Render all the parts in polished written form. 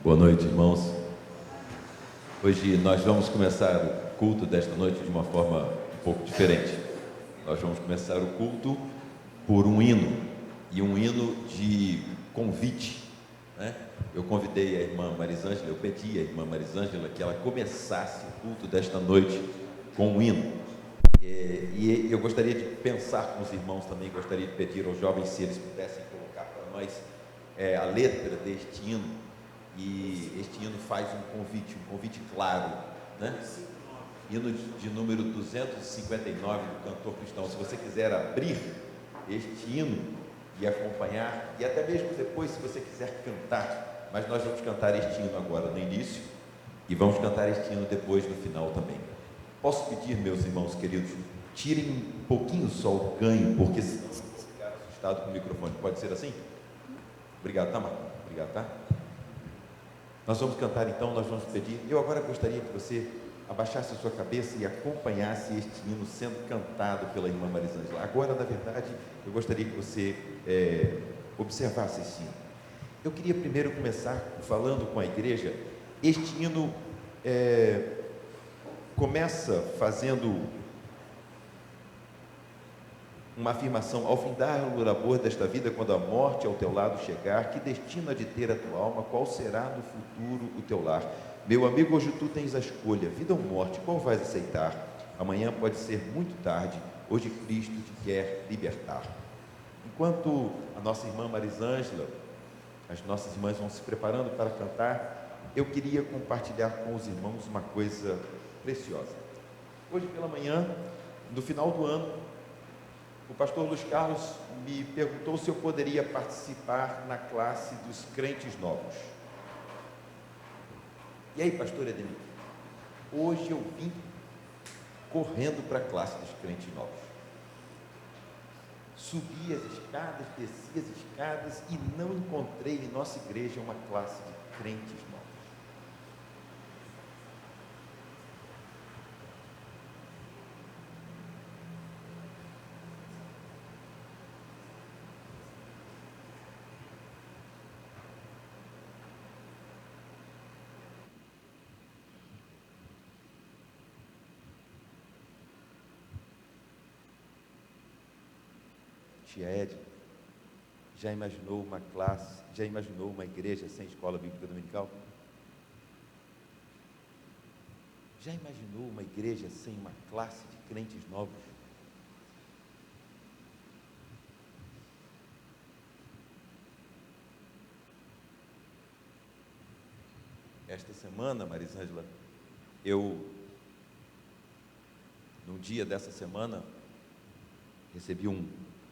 Boa noite, irmãos. Hoje nós vamos começar o culto desta noite de uma forma um pouco diferente. Nós vamos começar o culto por um hino, e um hino de convite, né? Eu convidei a irmã Marisângela, eu pedi à irmã Marisângela que ela começasse o culto desta noite com um hino. E eu gostaria de pensar com os irmãos também, gostaria de pedir aos jovens se eles pudessem colocar para nós a letra deste hino. E este hino faz um convite claro, né? Hino de número 259 do cantor cristão. Se você quiser abrir este hino e acompanhar, e até mesmo depois, se você quiser cantar, mas nós vamos cantar este hino agora no início e vamos cantar este hino depois no final também. Posso pedir, meus irmãos queridos, tirem um pouquinho só o ganho, porque senão eu vou ficar assustado com o microfone. Pode ser assim? Obrigado, tá, Marco? Obrigado, tá? Nós vamos cantar então, nós vamos pedir. Eu agora gostaria que você abaixasse a sua cabeça e acompanhasse este hino sendo cantado pela irmã Marisângela. Agora, na verdade, eu gostaria que você observasse esse hino. Eu queria primeiro começar falando com a igreja. Este hino começa fazendo uma afirmação: ao findar o labor desta vida, quando a morte ao teu lado chegar, que destino há de ter a tua alma? Qual será no futuro o teu lar? Meu amigo, hoje tu tens a escolha, vida ou morte, qual vais aceitar? Amanhã pode ser muito tarde, hoje Cristo te quer libertar. Enquanto a nossa irmã Marisângela, as nossas irmãs vão se preparando para cantar, eu queria compartilhar com os irmãos uma coisa preciosa. Hoje pela manhã, no final do ano, o pastor Luiz Carlos me perguntou se eu poderia participar na classe dos crentes novos. E aí, pastor Edemir, hoje eu vim correndo para a classe dos crentes novos. Subi as escadas, desci as escadas e não encontrei em nossa igreja uma classe de crentes novos. Tia Edna, já imaginou uma igreja sem escola bíblica dominical? Já imaginou uma igreja sem uma classe de crentes novos? Esta semana, Marisângela, num dia dessa semana, recebi um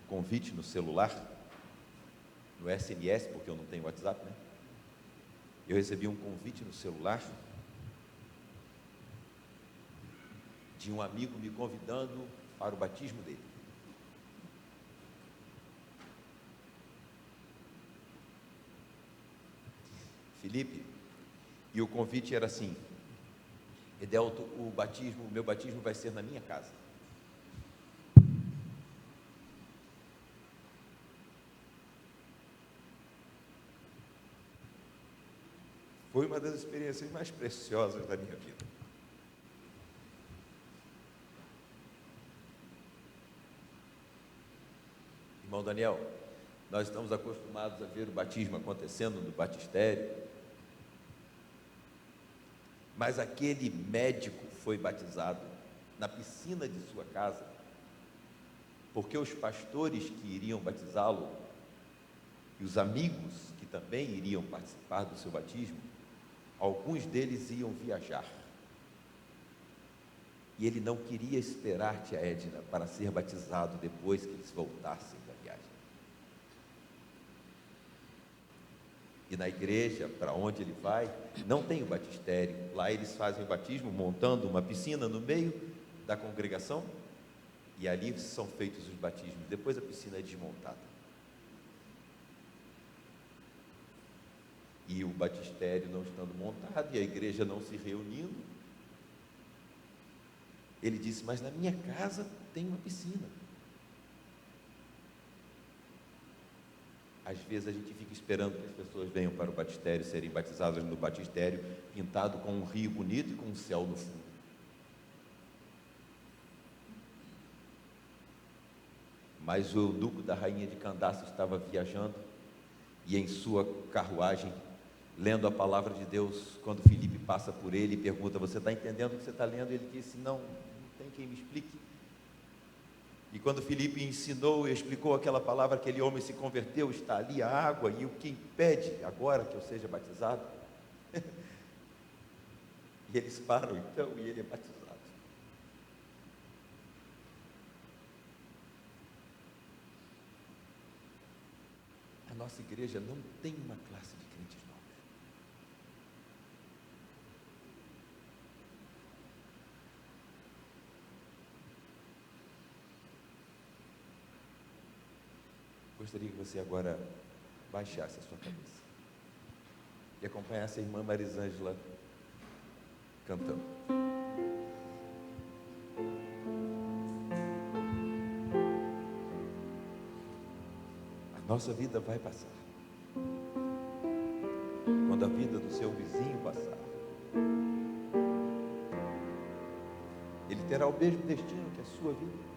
convite no celular, no SMS, porque eu não tenho WhatsApp, né? Eu recebi um convite no celular de um amigo me convidando para o batismo dele. Felipe, e o convite era assim: Edelto, o meu batismo vai ser na minha casa. Foi uma das experiências mais preciosas da minha vida. Irmão Daniel, nós estamos acostumados a ver o batismo acontecendo no batistério, mas aquele médico foi batizado na piscina de sua casa, porque os pastores que iriam batizá-lo e os amigos que também iriam participar do seu batismo, alguns deles iam viajar. E ele não queria esperar tia Edna para ser batizado depois que eles voltassem da viagem. E na igreja para onde ele vai, não tem o batistério. Lá eles fazem o batismo montando uma piscina no meio da congregação, e ali são feitos os batismos. Depois a piscina é desmontada. E o batistério não estando montado, e a igreja não se reunindo, ele disse: mas na minha casa tem uma piscina. Às vezes a gente fica esperando que as pessoas venham para o batistério, serem batizadas no batistério, pintado com um rio bonito e com um céu no fundo. Mas o eunuco da rainha de Candace estava viajando, e em sua carruagem, lendo a palavra de Deus, quando Filipe passa por ele e pergunta: você está entendendo o que você está lendo? Ele disse: não, não tem quem me explique. E quando Filipe ensinou e explicou aquela palavra, aquele homem se converteu. Está ali a água, e o que impede agora que eu seja batizado? E eles param então, e ele é batizado. A nossa igreja não tem uma classe de crentes novos. Gostaria que você agora baixasse a sua cabeça e acompanhasse a irmã Marisângela cantando. A nossa vida vai passar. Quando a vida do seu vizinho passar, ele terá o mesmo destino que a sua vida.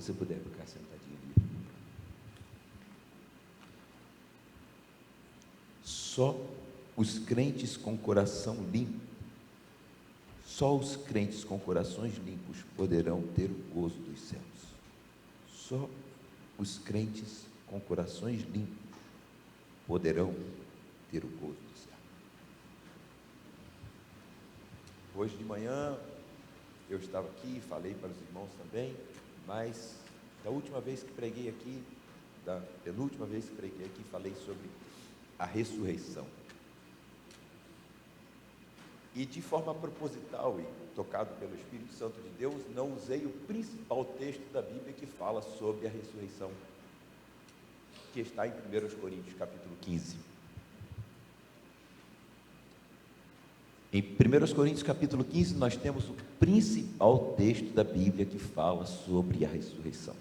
você puder ficar sentadinho ali. Só os crentes com coração limpo, só os crentes com corações limpos poderão ter o gozo dos céus. Só os crentes com corações limpos poderão ter o gozo do céu. Hoje de manhã eu estava aqui, falei para os irmãos também, mas da última vez que preguei aqui, da penúltima vez que preguei aqui, falei sobre a ressurreição. E de forma proposital e tocado pelo Espírito Santo de Deus, não usei o principal texto da Bíblia que fala sobre a ressurreição, que está em 1 Coríntios capítulo 15. Em 1 Coríntios capítulo 15 nós temos o principal texto da Bíblia que fala sobre a ressurreição.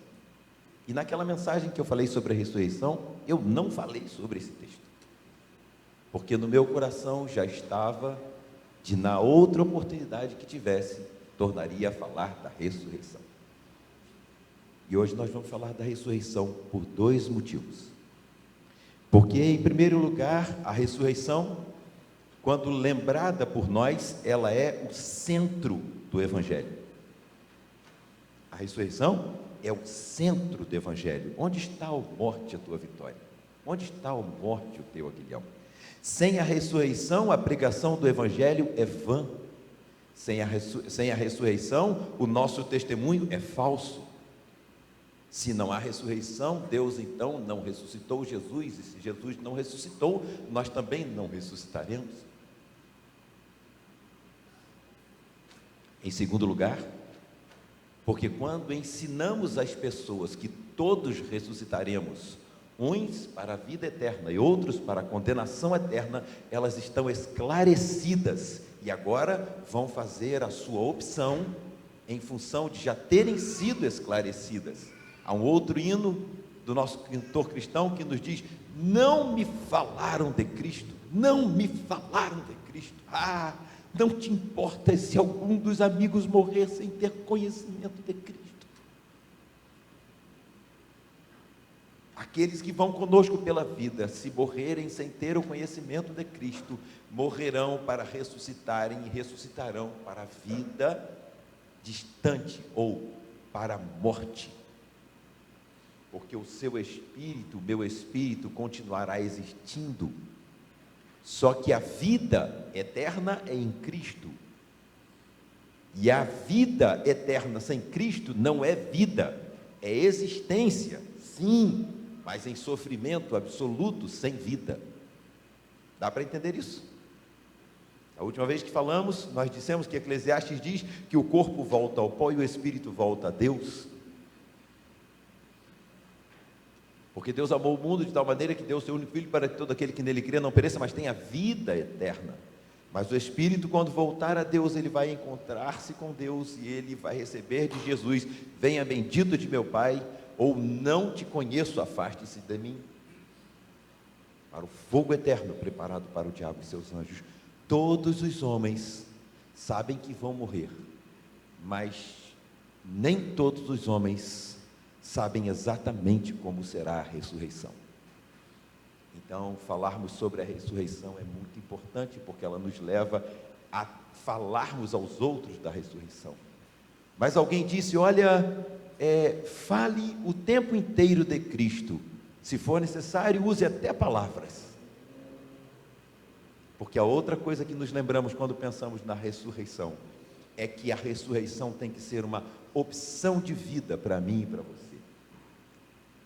E naquela mensagem que eu falei sobre a ressurreição, eu não falei sobre esse texto, porque no meu coração já estava de, na outra oportunidade que tivesse, tornaria a falar da ressurreição. E hoje nós vamos falar da ressurreição por dois motivos. Porque, em primeiro lugar, a ressurreição, quando lembrada por nós, ela é o centro do Evangelho. A ressurreição é o centro do Evangelho. Onde está a morte, a tua vitória? Onde está a morte, o teu aguilhão? Sem a ressurreição, a pregação do Evangelho é vã. Sem a ressurreição, o nosso testemunho é falso. Se não há ressurreição, Deus então não ressuscitou Jesus, e se Jesus não ressuscitou, nós também não ressuscitaremos. Em segundo lugar, porque quando ensinamos às pessoas que todos ressuscitaremos, uns para a vida eterna e outros para a condenação eterna, elas estão esclarecidas e agora vão fazer a sua opção em função de já terem sido esclarecidas. Há um outro hino do nosso cantor cristão que nos diz: não me falaram de Cristo, não me falaram de Cristo. Não te importa se algum dos amigos morrer sem ter conhecimento de Cristo. Aqueles que vão conosco pela vida, se morrerem sem ter o conhecimento de Cristo, morrerão para ressuscitarem e ressuscitarão para a vida distante ou para a morte. Porque o seu espírito, o meu espírito, continuará existindo. Só que a vida eterna é em Cristo. E a vida eterna sem Cristo não é vida, é existência, sim, mas em sofrimento absoluto, sem vida. Dá para entender isso? A última vez que falamos, nós dissemos que Eclesiastes diz que o corpo volta ao pó e o espírito volta a Deus. Porque Deus amou o mundo de tal maneira que deu o seu único filho para que todo aquele que nele crê não pereça, mas tenha vida eterna. Mas o espírito, quando voltar a Deus, ele vai encontrar-se com Deus e ele vai receber de Jesus: venha bendito de meu Pai, ou não te conheço, afaste-se de mim, para o fogo eterno preparado para o diabo e seus anjos. Todos os homens sabem que vão morrer, mas nem todos os homens sabem exatamente como será a ressurreição. Então, falarmos sobre a ressurreição é muito importante, porque ela nos leva a falarmos aos outros da ressurreição. Mas alguém disse: olha, fale o tempo inteiro de Cristo, se for necessário, use até palavras. Porque a outra coisa que nos lembramos quando pensamos na ressurreição é que a ressurreição tem que ser uma opção de vida para mim e para você.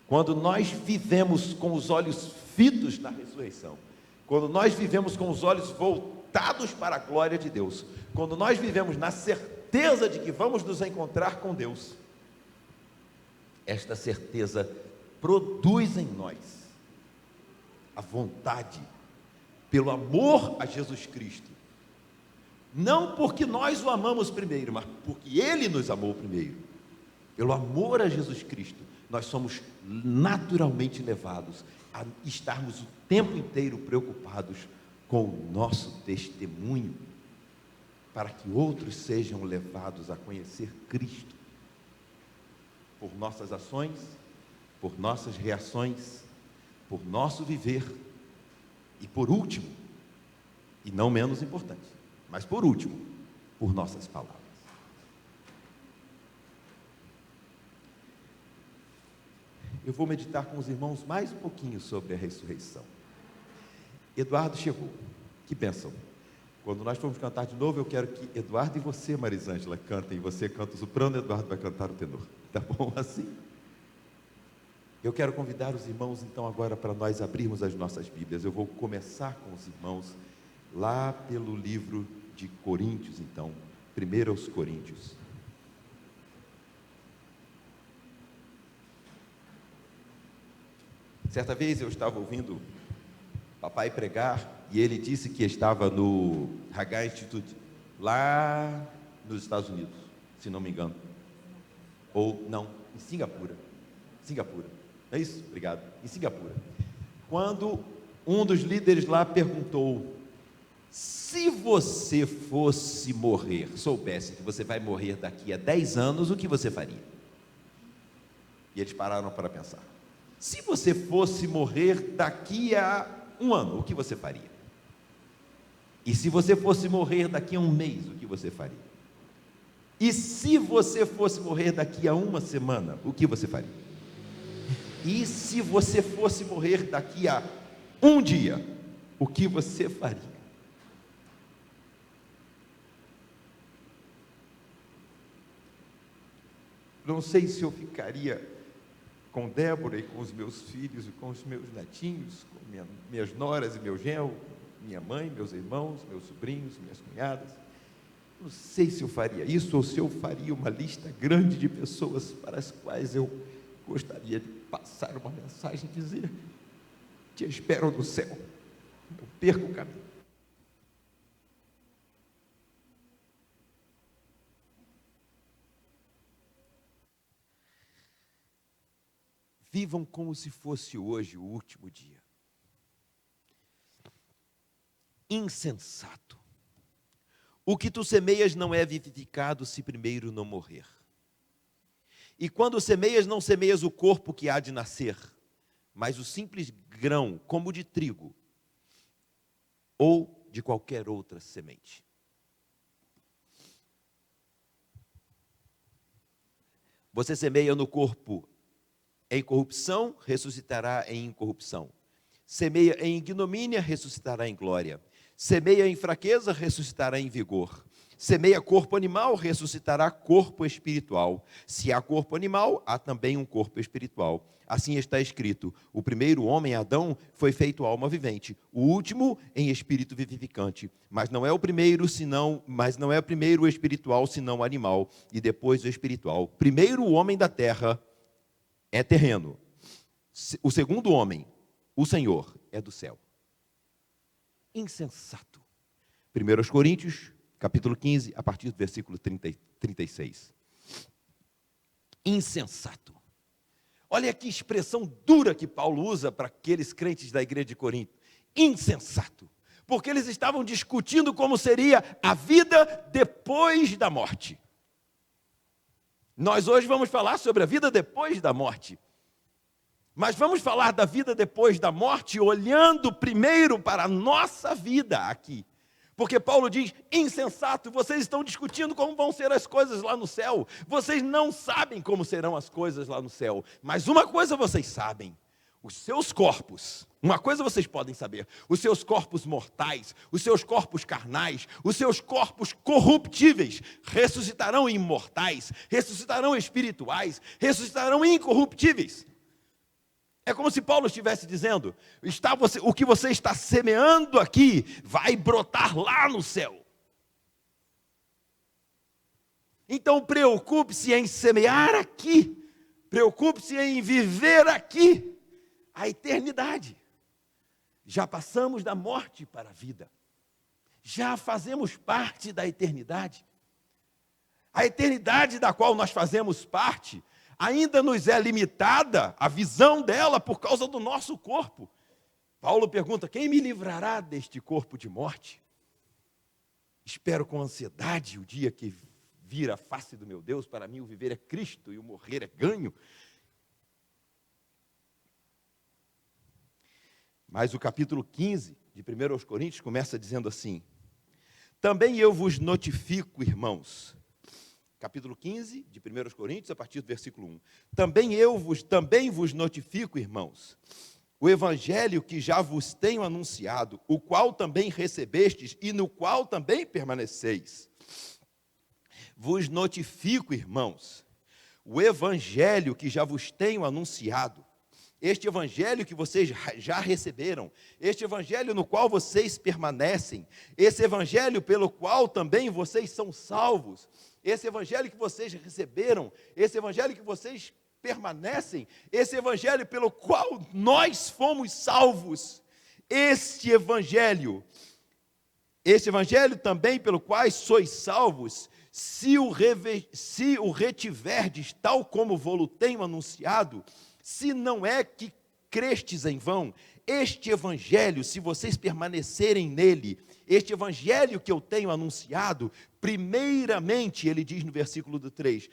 Quando nós vivemos com os olhos fitos na ressurreição, quando nós vivemos com os olhos voltados para a glória de Deus, quando nós vivemos na certeza de que vamos nos encontrar com Deus, esta certeza produz em nós a vontade, pelo amor a Jesus Cristo, não porque nós o amamos primeiro, mas porque Ele nos amou primeiro. Pelo amor a Jesus Cristo, nós somos naturalmente levados a estarmos o tempo inteiro preocupados com o nosso testemunho, para que outros sejam levados a conhecer Cristo, por nossas ações, por nossas reações, por nosso viver, e por último, e não menos importante, mas por último, por nossas palavras. Eu vou meditar com os irmãos mais um pouquinho sobre a ressurreição. Eduardo chegou, que bênção. Quando nós formos cantar de novo, eu quero que Eduardo e você, Marisângela, cantem. Você canta o soprano, Eduardo vai cantar o tenor. Tá bom assim? Eu quero convidar os irmãos, então, agora para nós abrirmos as nossas Bíblias. Eu vou começar com os irmãos lá pelo livro de Coríntios, então, 1 aos Coríntios. Certa vez eu estava ouvindo papai pregar e ele disse que estava no Hagar Institute, lá nos Estados Unidos, se não me engano. Ou, não, em Singapura. Não é isso? Obrigado. Em Singapura. Quando um dos líderes lá perguntou: se você fosse morrer, soubesse que você vai morrer daqui a 10 anos, o que você faria? E eles pararam para pensar. Se você fosse morrer daqui a 1 ano, o que você faria? E se você fosse morrer daqui a 1 mês, o que você faria? E se você fosse morrer daqui a 1 semana, o que você faria? E se você fosse morrer daqui a 1 dia, o que você faria? Não sei se eu ficaria com Débora e com os meus filhos e com os meus netinhos, com minhas noras e meu genro, minha mãe, meus irmãos, meus sobrinhos, minhas cunhadas. Não sei se eu faria isso ou se eu faria uma lista grande de pessoas para as quais eu gostaria de passar uma mensagem e dizer: te espero no céu, não perca o caminho. Vivam como se fosse hoje o último dia. Insensato. O que tu semeias não é vivificado se primeiro não morrer. E quando semeias, não semeias o corpo que há de nascer, mas o simples grão, como de trigo, ou de qualquer outra semente. Você semeia no corpo em corrupção, ressuscitará em incorrupção. Semeia em ignomínia, ressuscitará em glória. Semeia em fraqueza, ressuscitará em vigor. Semeia corpo animal, ressuscitará corpo espiritual. Se há corpo animal, há também um corpo espiritual. Assim está escrito: o primeiro homem, Adão, foi feito alma vivente, o último em espírito vivificante. Mas não é o primeiro o espiritual, senão o animal, e depois o espiritual. Primeiro o homem da terra é terreno. O segundo homem, o Senhor, é do céu. Insensato. 1 Coríntios, capítulo 15, a partir do versículo 36. Insensato. Olha que expressão dura que Paulo usa para aqueles crentes da igreja de Corinto. Insensato. Porque eles estavam discutindo como seria a vida depois da morte. Nós hoje vamos falar sobre a vida depois da morte. Mas vamos falar da vida depois da morte, olhando primeiro para a nossa vida aqui. Porque Paulo diz: insensato, vocês estão discutindo como vão ser as coisas lá no céu. Vocês não sabem como serão as coisas lá no céu. Mas uma coisa vocês sabem: os seus corpos, uma coisa vocês podem saber: os seus corpos mortais, os seus corpos carnais, os seus corpos corruptíveis, ressuscitarão imortais, ressuscitarão espirituais, ressuscitarão incorruptíveis. É como se Paulo estivesse dizendo: o que você está semeando aqui vai brotar lá no céu. Então preocupe-se em semear aqui, preocupe-se em viver aqui a eternidade. Já passamos da morte para a vida, já fazemos parte da eternidade. A eternidade da qual nós fazemos parte ainda nos é limitada, a visão dela, por causa do nosso corpo. Paulo pergunta: quem me livrará deste corpo de morte? Espero com ansiedade o dia que vir a face do meu Deus. Para mim o viver é Cristo e o morrer é ganho. Mas o capítulo 15 de 1 Coríntios começa dizendo assim: também eu vos notifico, irmãos. Capítulo 15 de 1 Coríntios, a partir do versículo 1. Também vos notifico, irmãos, o evangelho que já vos tenho anunciado, o qual também recebestes e no qual também permaneceis. Vos notifico, irmãos, o evangelho que já vos tenho anunciado, este evangelho que vocês já receberam, este evangelho no qual vocês permanecem, esse evangelho pelo qual também vocês são salvos, esse evangelho que vocês receberam, esse evangelho que vocês permanecem, esse evangelho pelo qual nós fomos salvos, este evangelho também pelo qual sois salvos, se o retiverdes tal como vou-lo tenho anunciado, se não é que crestes em vão, este evangelho, se vocês permanecerem nele, este evangelho que eu tenho anunciado, primeiramente, ele diz no versículo 3,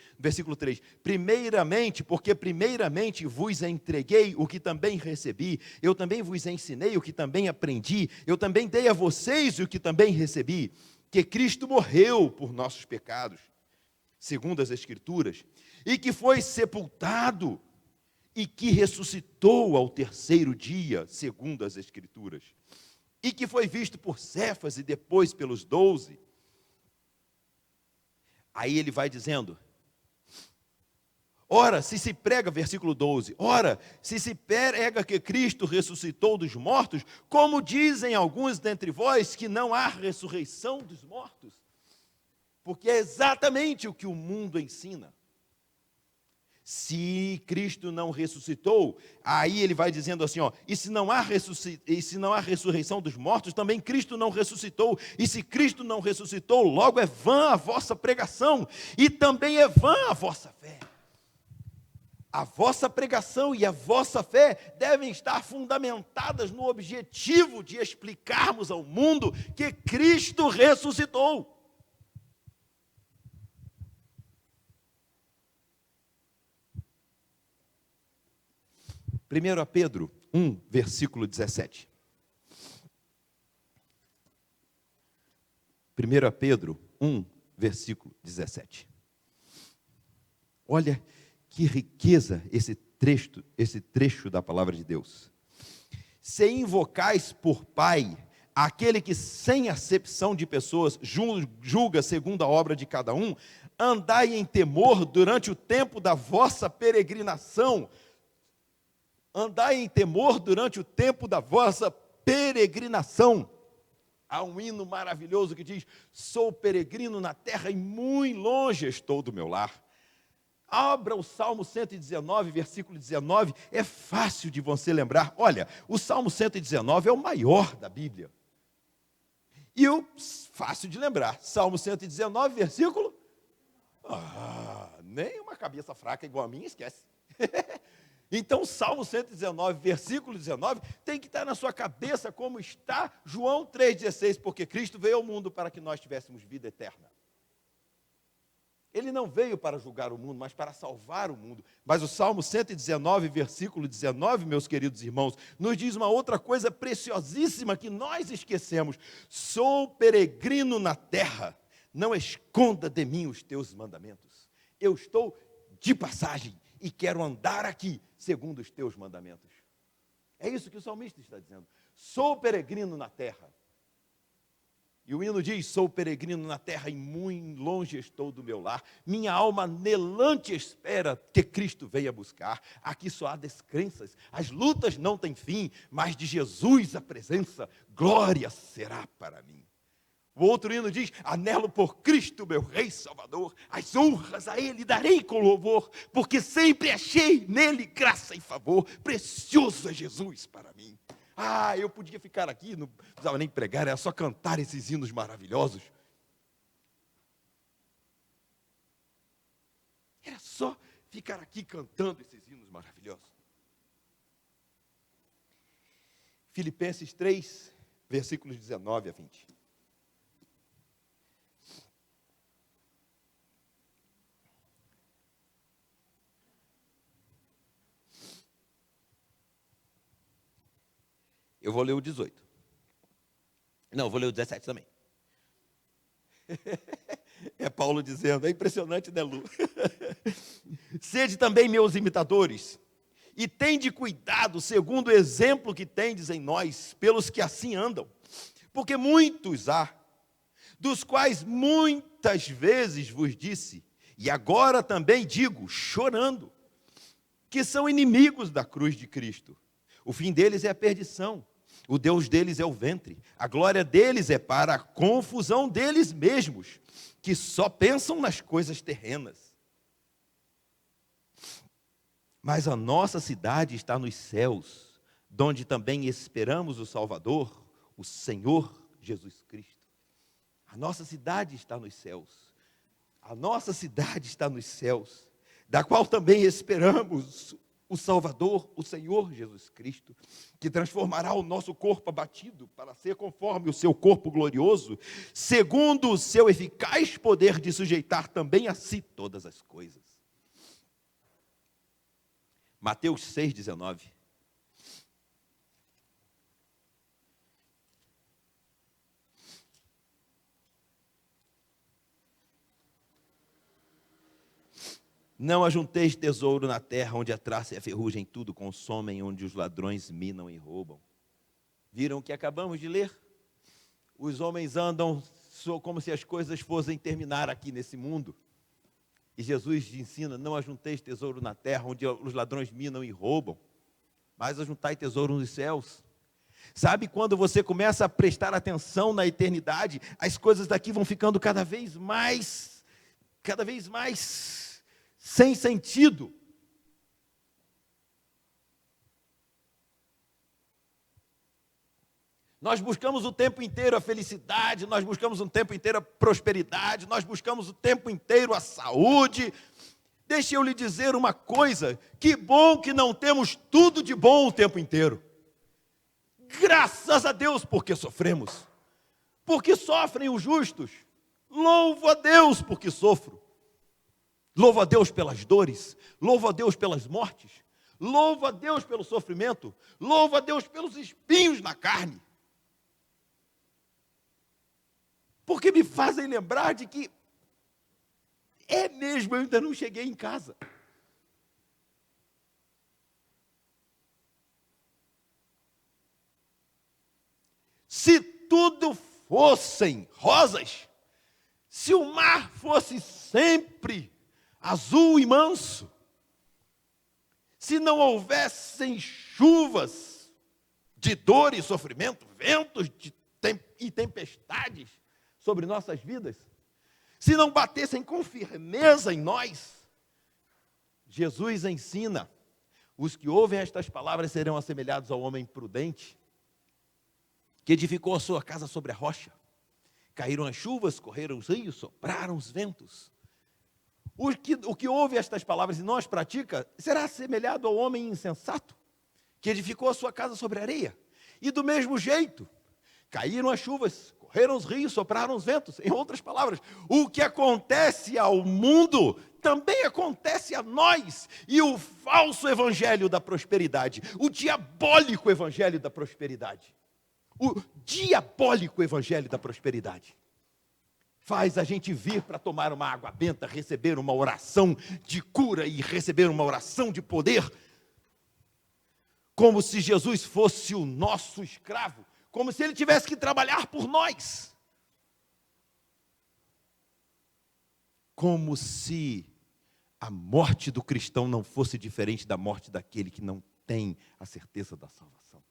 primeiramente, porque primeiramente vos entreguei o que também recebi, eu também vos ensinei o que também aprendi, eu também dei a vocês o que também recebi, que Cristo morreu por nossos pecados, segundo as Escrituras, e que foi sepultado, e que ressuscitou ao terceiro dia, segundo as Escrituras, e que foi visto por Cefas e depois pelos 12. Aí ele vai dizendo: ora, se se prega, versículo 12, ora, se se prega que Cristo ressuscitou dos mortos, como dizem alguns dentre vós que não há ressurreição dos mortos? Porque é exatamente o que o mundo ensina. Se Cristo não ressuscitou, aí ele vai dizendo assim, e se não há ressurreição dos mortos, também Cristo não ressuscitou, e se Cristo não ressuscitou, logo é vã a vossa pregação, e também é vã a vossa fé. A vossa pregação e a vossa fé devem estar fundamentadas no objetivo de explicarmos ao mundo que Cristo ressuscitou. Primeiro a Pedro 1, versículo 17. 1 Pedro 1, versículo 17. Olha que riqueza esse trecho da palavra de Deus. Se invocais por Pai aquele que sem acepção de pessoas julga segundo a obra de cada um, andai em temor durante o tempo da vossa peregrinação. Andai em temor durante o tempo da vossa peregrinação. Há um hino maravilhoso que diz: sou peregrino na terra e muito longe estou do meu lar. Abra o Salmo 119, versículo 19, é fácil de você lembrar. Olha, o Salmo 119 é o maior da Bíblia. E o fácil de lembrar, Salmo 119, versículo... nem uma cabeça fraca igual a minha, esquece. Então, Salmo 119, versículo 19, tem que estar na sua cabeça como está João 3,16, porque Cristo veio ao mundo para que nós tivéssemos vida eterna. Ele não veio para julgar o mundo, mas para salvar o mundo. Mas o Salmo 119, versículo 19, meus queridos irmãos, nos diz uma outra coisa preciosíssima que nós esquecemos. Sou peregrino na terra, não esconda de mim os teus mandamentos. Eu estou de passagem e quero andar aqui segundo os teus mandamentos. É isso que o salmista está dizendo. Sou peregrino na terra. E o hino diz: sou peregrino na terra e muito longe estou do meu lar. Minha alma anelante espera que Cristo venha buscar. Aqui só há descrenças, as lutas não têm fim, mas de Jesus a presença, glória será para mim. O outro hino diz: anelo por Cristo, meu Rei Salvador, as honras a Ele darei com louvor, porque sempre achei nele graça e favor, precioso é Jesus para mim. Eu podia ficar aqui, não precisava nem pregar, era só cantar esses hinos maravilhosos. Era só ficar aqui cantando esses hinos maravilhosos. Filipenses 3, versículos 19 a 20. Eu vou ler o 18. Não, vou ler o 17 também. É Paulo dizendo, é impressionante, né, Lu? Sede também meus imitadores, e tende cuidado, segundo o exemplo que tendes em nós, pelos que assim andam. Porque muitos há, dos quais muitas vezes vos disse, e agora também digo, chorando, que são inimigos da cruz de Cristo. O fim deles é a perdição. O Deus deles é o ventre, a glória deles é para a confusão deles mesmos, que só pensam nas coisas terrenas. Mas a nossa cidade está nos céus, donde também esperamos o Salvador, o Senhor Jesus Cristo. A nossa cidade está nos céus, a nossa cidade está nos céus, da qual também esperamos o Salvador, o Senhor Jesus Cristo, que transformará o nosso corpo abatido para ser conforme o seu corpo glorioso, segundo o seu eficaz poder de sujeitar também a si todas as coisas. Mateus 6,19. Não ajunteis tesouro na terra, onde a traça e a ferrugem tudo consomem, onde os ladrões minam e roubam. Viram o que acabamos de ler? Os homens andam como se as coisas fossem terminar aqui nesse mundo. E Jesus ensina: não ajunteis tesouro na terra, onde os ladrões minam e roubam, mas ajuntai tesouro nos céus. Sabe, quando você começa a prestar atenção na eternidade, as coisas daqui vão ficando cada vez mais sem sentido. Nós buscamos o tempo inteiro a felicidade, nós buscamos o tempo inteiro a prosperidade, nós buscamos o tempo inteiro a saúde, Deixe eu lhe dizer uma coisa: que bom que não temos tudo de bom o tempo inteiro. Graças a Deus porque sofremos. Porque sofrem os justos. Louvo a Deus porque sofro. Louvo a Deus pelas dores. Louvo a Deus pelas mortes. Louvo a Deus pelo sofrimento. Louvo a Deus pelos espinhos na carne. Porque me fazem lembrar de que é mesmo, eu ainda não cheguei em casa. Se tudo fossem rosas, se o mar fosse sempre azul e manso, se não houvessem chuvas de dor e sofrimento, ventos e tempestades sobre nossas vidas, se não batessem com firmeza em nós, Jesus ensina: os que ouvem estas palavras serão assemelhados ao homem prudente, que edificou a sua casa sobre a rocha. Caíram as chuvas, correram os rios, sopraram os ventos. O que ouve estas palavras e não as pratica, será assemelhado ao homem insensato, que edificou a sua casa sobre a areia. E do mesmo jeito, caíram as chuvas, correram os rios, sopraram os ventos. Em outras palavras, o que acontece ao mundo também acontece a nós. E o falso evangelho da prosperidade, o diabólico evangelho da prosperidade, o diabólico evangelho da prosperidade, faz a gente vir para tomar uma água benta, receber uma oração de cura e receber uma oração de poder, como se Jesus fosse o nosso escravo, como se ele tivesse que trabalhar por nós, como se a morte do cristão não fosse diferente da morte daquele que não tem a certeza da salvação.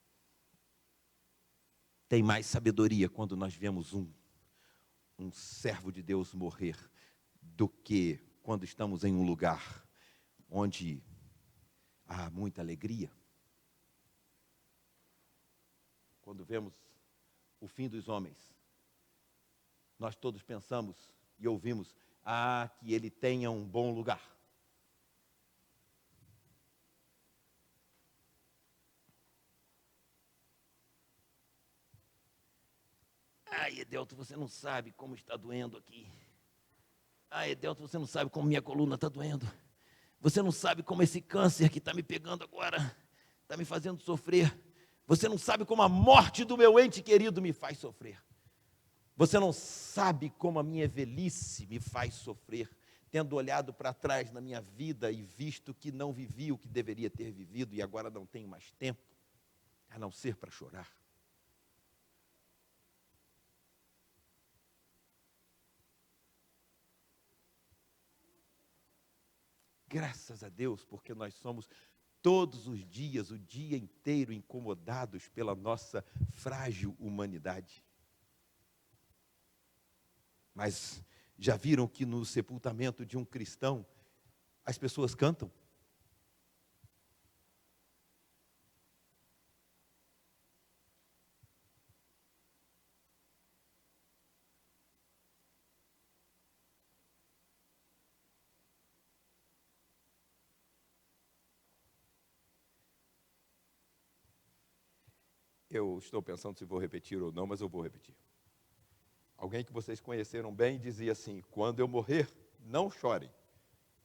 Tem mais sabedoria quando nós vemos um servo de Deus morrer, do que quando estamos em um lugar onde há muita alegria. Quando vemos o fim dos homens, nós todos pensamos e ouvimos: que ele tenha um bom lugar. Edelto, você não sabe como está doendo aqui. Edelto, você não sabe como minha coluna está doendo. Você não sabe como esse câncer que está me pegando agora está me fazendo sofrer. Você não sabe como a morte do meu ente querido me faz sofrer. Você não sabe como a minha velhice me faz sofrer, tendo olhado para trás na minha vida e visto que não vivi o que deveria ter vivido e agora não tenho mais tempo, a não ser para chorar. Graças a Deus, porque nós somos todos os dias, o dia inteiro, incomodados pela nossa frágil humanidade. Mas já viram que no sepultamento de um cristão, as pessoas cantam? Eu estou pensando se vou repetir ou não, mas eu vou repetir. Alguém que vocês conheceram bem dizia assim: quando eu morrer, não chorem,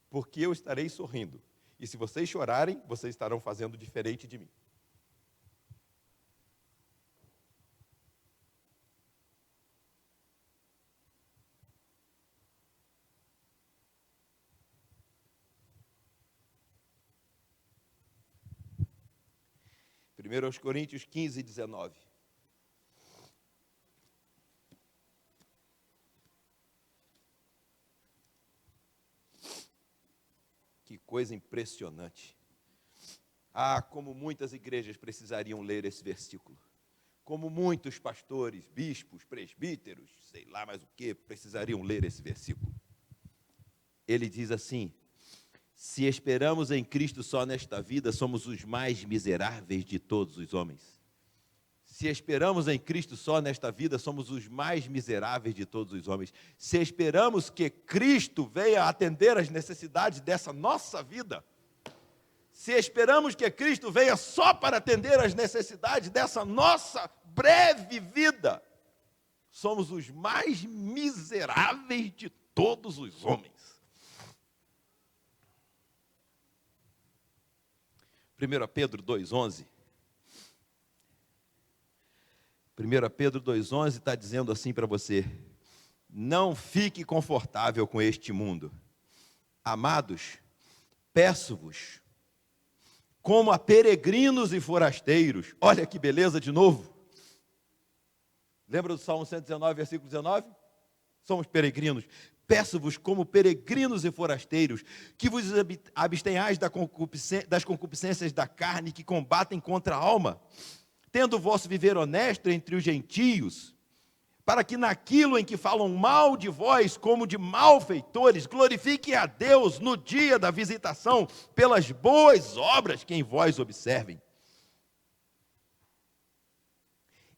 porque eu estarei sorrindo. E se vocês chorarem, vocês estarão fazendo diferente de mim. Primeiro aos Coríntios 15, 19. Que coisa impressionante. Como muitas igrejas precisariam ler esse versículo. Como muitos pastores, bispos, presbíteros, sei lá mais o que, precisariam ler esse versículo. Ele diz assim: se esperamos em Cristo só nesta vida, somos os mais miseráveis de todos os homens. Se esperamos em Cristo só nesta vida, somos os mais miseráveis de todos os homens. Se esperamos que Cristo venha atender as necessidades dessa nossa vida, se esperamos que Cristo venha só para atender as necessidades dessa nossa breve vida, somos os mais miseráveis de todos os homens. 1 Pedro 2,11. 1 Pedro 2,11 está dizendo assim para você: não fique confortável com este mundo. Amados, peço-vos, como a peregrinos e forasteiros. Olha que beleza de novo. Lembra do Salmo 119, versículo 19? Somos peregrinos. Peço-vos como peregrinos e forasteiros, que vos abstenhais das concupiscências da carne que combatem contra a alma, tendo o vosso viver honesto entre os gentios, para que naquilo em que falam mal de vós, como de malfeitores, glorifiquem a Deus no dia da visitação, pelas boas obras que em vós observem.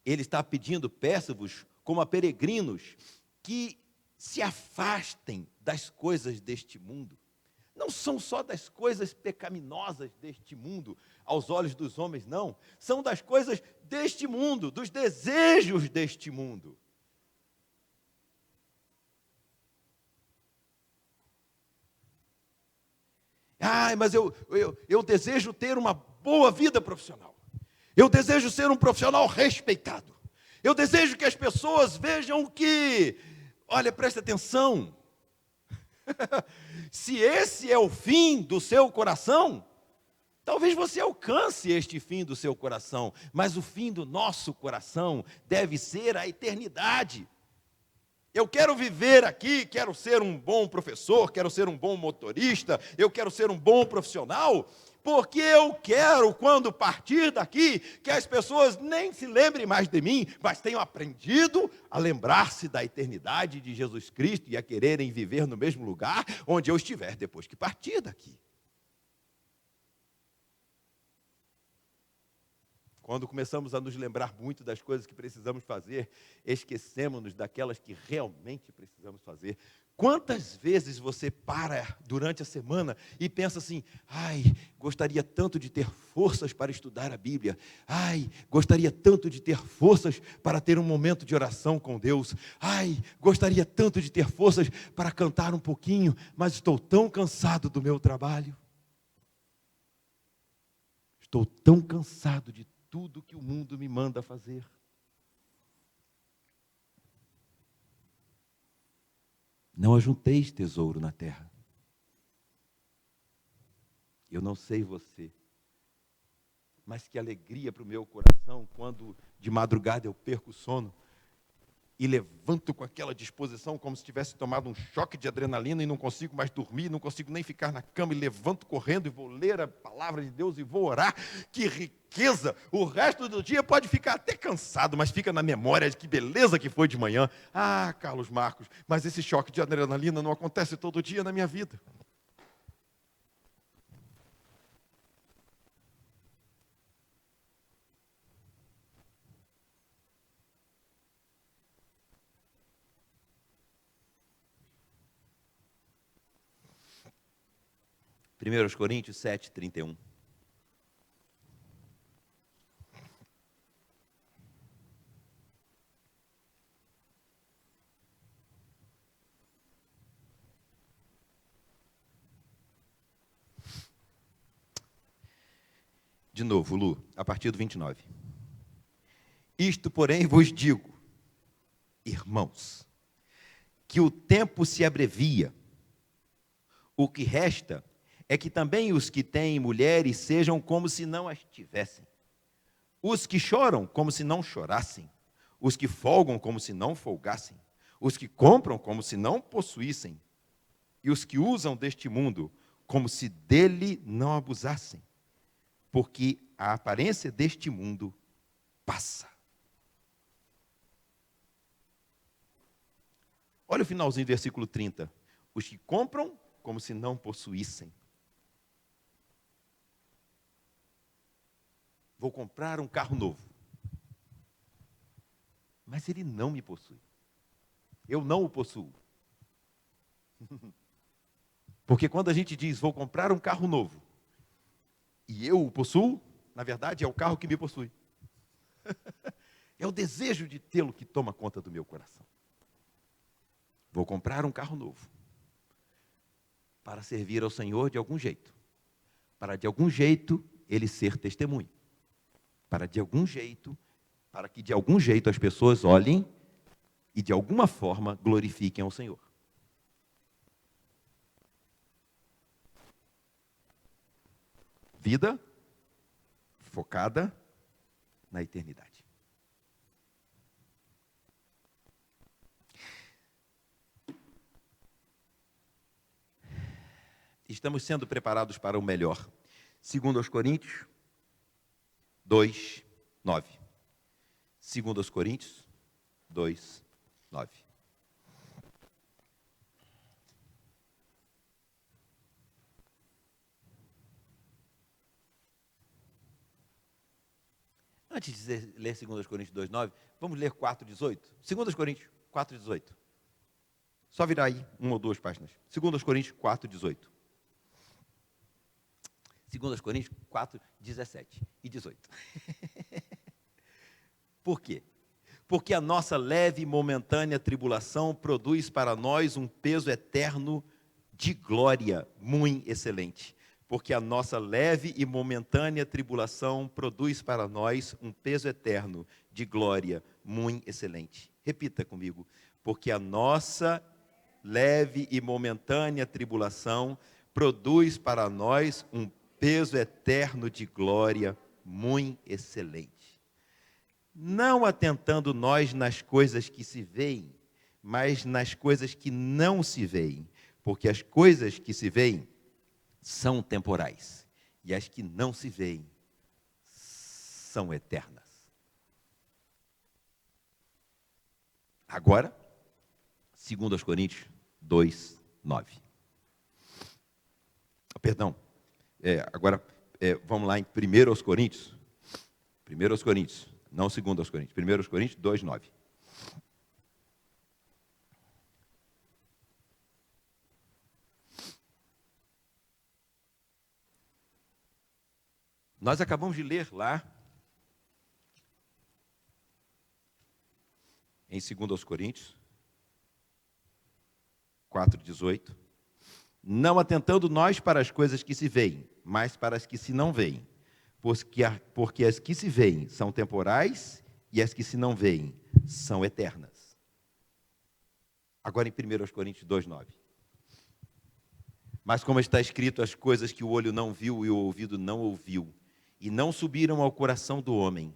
Ele está pedindo, peço-vos, como a peregrinos, que se afastem das coisas deste mundo. Não são só das coisas pecaminosas deste mundo, aos olhos dos homens, não. São das coisas deste mundo, dos desejos deste mundo. Mas eu desejo ter uma boa vida profissional. Eu desejo ser um profissional respeitado. Eu desejo que as pessoas vejam que... Olha, preste atenção. Se esse é o fim do seu coração, talvez você alcance este fim do seu coração, mas o fim do nosso coração deve ser a eternidade. Eu quero viver aqui, quero ser um bom professor, quero ser um bom motorista, eu quero ser um bom profissional, porque eu quero, quando partir daqui, que as pessoas nem se lembrem mais de mim, mas tenham aprendido a lembrar-se da eternidade de Jesus Cristo e a quererem viver no mesmo lugar onde eu estiver depois que partir daqui. Quando começamos a nos lembrar muito das coisas que precisamos fazer, esquecemos-nos daquelas que realmente precisamos fazer. Quantas vezes você para durante a semana e pensa assim: gostaria tanto de ter forças para estudar a Bíblia. Gostaria tanto de ter forças para ter um momento de oração com Deus. Gostaria tanto de ter forças para cantar um pouquinho, mas estou tão cansado do meu trabalho. Estou tão cansado de tudo que o mundo me manda fazer. Não ajunteis tesouro na terra. Eu não sei você, mas que alegria para o meu coração quando de madrugada eu perco o sono e levanto com aquela disposição como se tivesse tomado um choque de adrenalina e não consigo mais dormir, não consigo nem ficar na cama, e levanto correndo e vou ler a palavra de Deus e vou orar. Que riqueza! O resto do dia pode ficar até cansado, mas fica na memória de que beleza que foi de manhã. Carlos Marcos, mas esse choque de adrenalina não acontece todo dia na minha vida. Primeiros Coríntios 7:31. De novo, Lu, a partir do 29. Isto, porém, vos digo, irmãos, que o tempo se abrevia. O que resta é que também os que têm mulheres sejam como se não as tivessem. Os que choram como se não chorassem. Os que folgam como se não folgassem. Os que compram como se não possuíssem. E os que usam deste mundo como se dele não abusassem. Porque a aparência deste mundo passa. Olha o finalzinho do versículo 30. Os que compram como se não possuíssem. Vou comprar um carro novo. mas ele não me possui. Eu não o possuo. Porque quando a gente diz, vou comprar um carro novo, e eu o possuo, na verdade é o carro que me possui. É o desejo de tê-lo que toma conta do meu coração. Vou comprar um carro novo, para servir ao Senhor de algum jeito. Para de algum jeito ele ser testemunho. Para que de algum jeito as pessoas olhem e de alguma forma glorifiquem ao Senhor. Vida focada na eternidade. Estamos sendo preparados para o melhor. Segundo aos Coríntios 2, 9. Segundo aos Coríntios 2, 9. Antes de ler 2 Coríntios 2, 9, vamos ler 4, 18. 2 Coríntios 4, 18. Só virar aí, uma ou duas páginas. 2 Coríntios 4, 18. 2 Coríntios 4, 17 e 18. Por quê? Porque a nossa leve e momentânea tribulação produz para nós um peso eterno de glória muito excelente. Porque a nossa leve e momentânea tribulação produz para nós um peso eterno de glória muito excelente. Repita comigo. Porque a nossa leve e momentânea tribulação produz para nós um peso eterno de glória muito excelente. Não atentando nós nas coisas que se veem, mas nas coisas que não se veem. Porque as coisas que se veem são temporais, e as que não se veem são eternas. Agora, 2 Coríntios 2, 9. Perdão, vamos lá em 1 Coríntios. 1 Coríntios, não 2 Coríntios. 1 Coríntios 2, 9. Nós acabamos de ler lá, em 2 Coríntios 4, 18. Não atentando nós para as coisas que se veem, mas para as que se não veem. Porque as que se veem são temporais e as que se não veem são eternas. Agora em 1 Coríntios 2, 9. Mas como está escrito, as coisas que o olho não viu e o ouvido não ouviu, e não subiram ao coração do homem,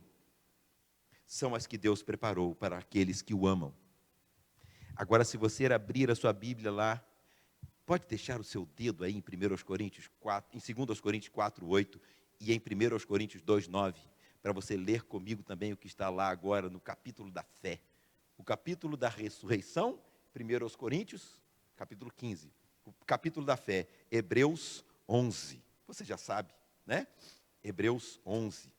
são as que Deus preparou para aqueles que o amam. Agora, se você abrir a sua Bíblia lá, pode deixar o seu dedo aí em 1 Coríntios 4, em 2 Coríntios 4, 8 e em 1 Coríntios 2, 9, para você ler comigo também o que está lá agora no capítulo da fé. O capítulo da ressurreição, 1 Coríntios, capítulo 15. O capítulo da fé, Hebreus 11. Você já sabe, né? Hebreus 11.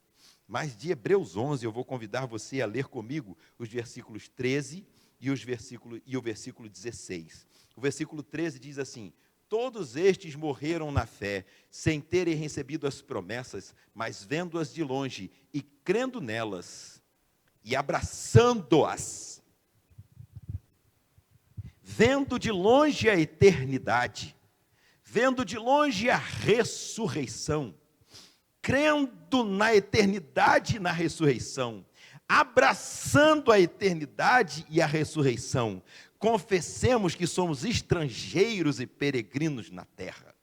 Mas de Hebreus 11 eu vou convidar você a ler comigo os versículos 13 e o versículo 16. O versículo 13 diz assim: todos estes morreram na fé, sem terem recebido as promessas, mas vendo-as de longe e crendo nelas e abraçando-as, vendo de longe a eternidade, vendo de longe a ressurreição, crendo na eternidade e na ressurreição, abraçando a eternidade e a ressurreição, confessemos que somos estrangeiros e peregrinos na terra.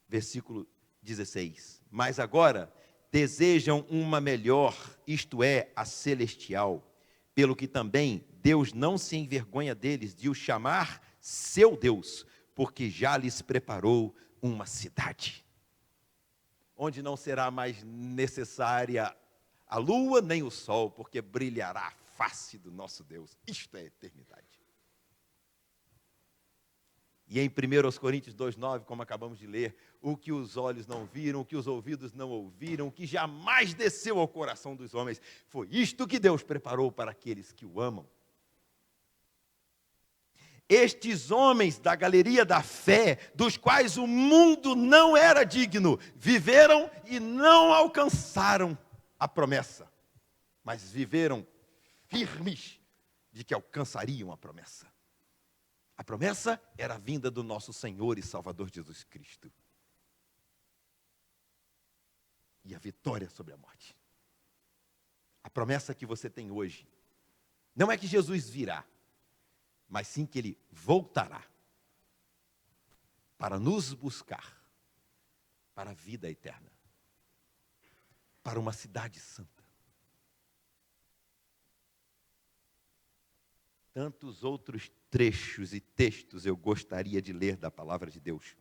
Versículo 16. Mas agora desejam uma melhor, isto é, a celestial, pelo que também Deus não se envergonha deles de os chamar seu Deus, porque já lhes preparou uma cidade, onde não será mais necessária a lua nem o sol, porque brilhará a face do nosso Deus. Isto é eternidade. E em 1 Coríntios 2,9, como acabamos de ler, o que os olhos não viram, o que os ouvidos não ouviram, o que jamais desceu ao coração dos homens, foi isto que Deus preparou para aqueles que o amam. Estes homens da galeria da fé, dos quais o mundo não era digno, viveram e não alcançaram a promessa, mas viveram firmes de que alcançariam a promessa. A promessa era a vinda do nosso Senhor e Salvador Jesus Cristo. E a vitória sobre a morte. A promessa que você tem hoje, não é que Jesus virá, mas sim que Ele voltará para nos buscar para a vida eterna, para uma cidade santa. Tantos outros trechos e textos eu gostaria de ler da palavra de Deus.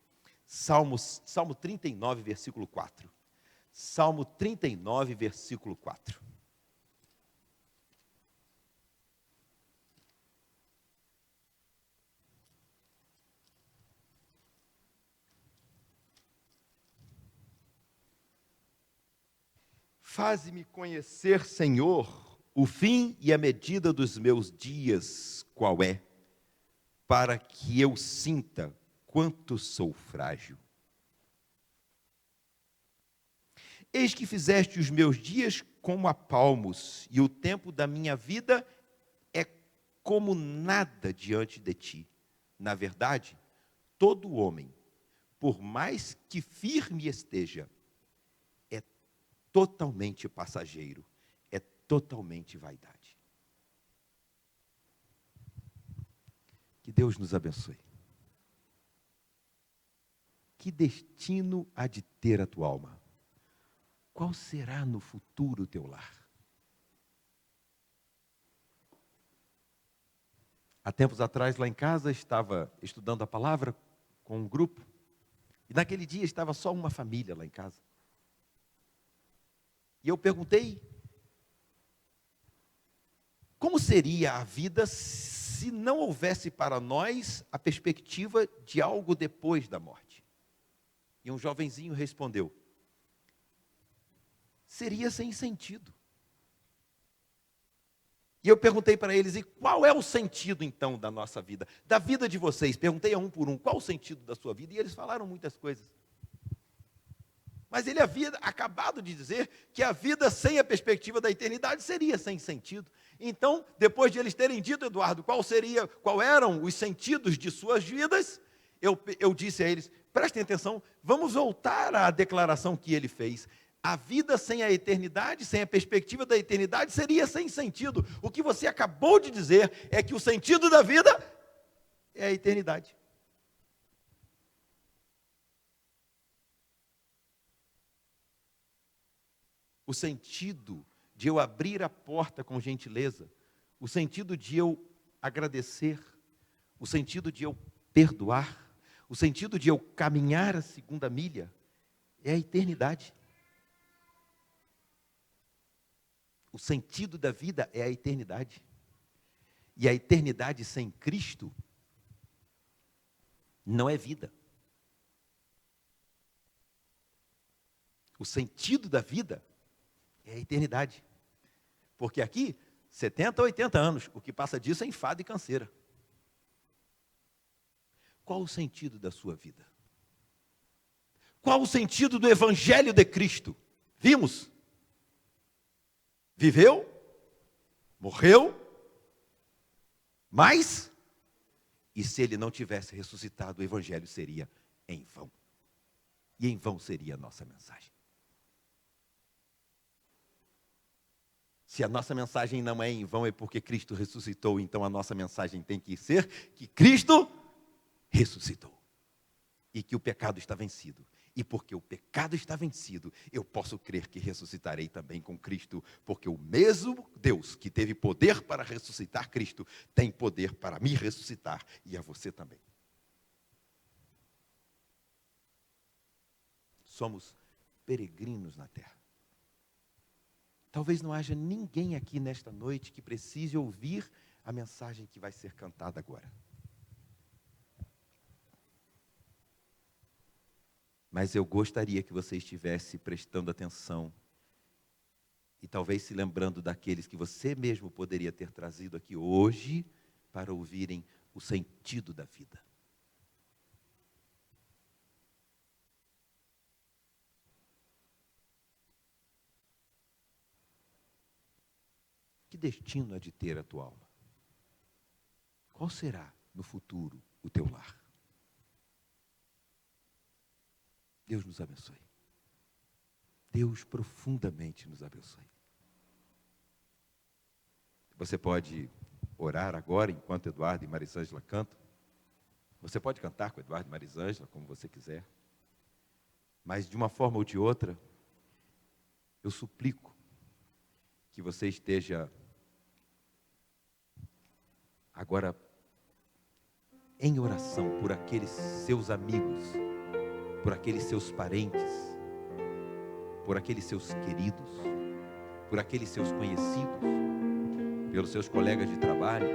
Salmo 39, versículo 4. Salmo 39, versículo 4. Faze-me conhecer, Senhor, o fim e a medida dos meus dias, qual é, para que eu sinta quanto sou frágil. Eis que fizeste os meus dias como a palmos, e o tempo da minha vida é como nada diante de ti. Na verdade, todo homem, por mais que firme esteja, é totalmente passageiro, é totalmente vaidade. Que Deus nos abençoe. Que destino há de ter a tua alma? Qual será no futuro o teu lar? Há tempos atrás, lá em casa, estava estudando a palavra com um grupo. E naquele dia estava só uma família lá em casa. E eu perguntei, como seria a vida se não houvesse para nós a perspectiva de algo depois da morte? E um jovenzinho respondeu, seria sem sentido. E eu perguntei para eles, e qual é o sentido então da nossa vida? Da vida de vocês, perguntei a um por um, qual o sentido da sua vida? E eles falaram muitas coisas. Mas ele havia acabado de dizer que a vida sem a perspectiva da eternidade seria sem sentido. Então, depois de eles terem dito, Eduardo, qual eram os sentidos de suas vidas, eu disse a eles, prestem atenção, vamos voltar à declaração que ele fez. A vida sem a eternidade, sem a perspectiva da eternidade, seria sem sentido. O que você acabou de dizer é que o sentido da vida é a eternidade. O sentido de eu abrir a porta com gentileza, o sentido de eu agradecer, o sentido de eu perdoar, o sentido de eu caminhar a segunda milha, é a eternidade. O sentido da vida é a eternidade. E a eternidade sem Cristo não é vida. O sentido da vida é a eternidade. Porque aqui, 70 a 80 anos, o que passa disso é enfado e canseira. Qual o sentido da sua vida? Qual o sentido do Evangelho de Cristo? Vimos? Viveu, morreu, mas, e se ele não tivesse ressuscitado, o Evangelho seria em vão. E em vão seria a nossa mensagem. Se a nossa mensagem não é em vão, é porque Cristo ressuscitou, então a nossa mensagem tem que ser que Cristo ressuscitou. E que o pecado está vencido. E porque o pecado está vencido, eu posso crer que ressuscitarei também com Cristo, porque o mesmo Deus que teve poder para ressuscitar Cristo, tem poder para me ressuscitar e a você também. Somos peregrinos na terra. Talvez não haja ninguém aqui nesta noite que precise ouvir a mensagem que vai ser cantada agora. Mas eu gostaria que você estivesse prestando atenção e talvez se lembrando daqueles que você mesmo poderia ter trazido aqui hoje para ouvirem o sentido da vida. Que destino há de ter a tua alma? Qual será, no futuro, o teu lar? Deus nos abençoe. Deus profundamente nos abençoe. Você pode orar agora, enquanto Eduardo e Marisângela cantam. Você pode cantar com Eduardo e Marisângela, como você quiser. Mas, de uma forma ou de outra, eu suplico que você esteja agora em oração por aqueles seus amigos, por aqueles seus parentes, por aqueles seus queridos, por aqueles seus conhecidos, pelos seus colegas de trabalho,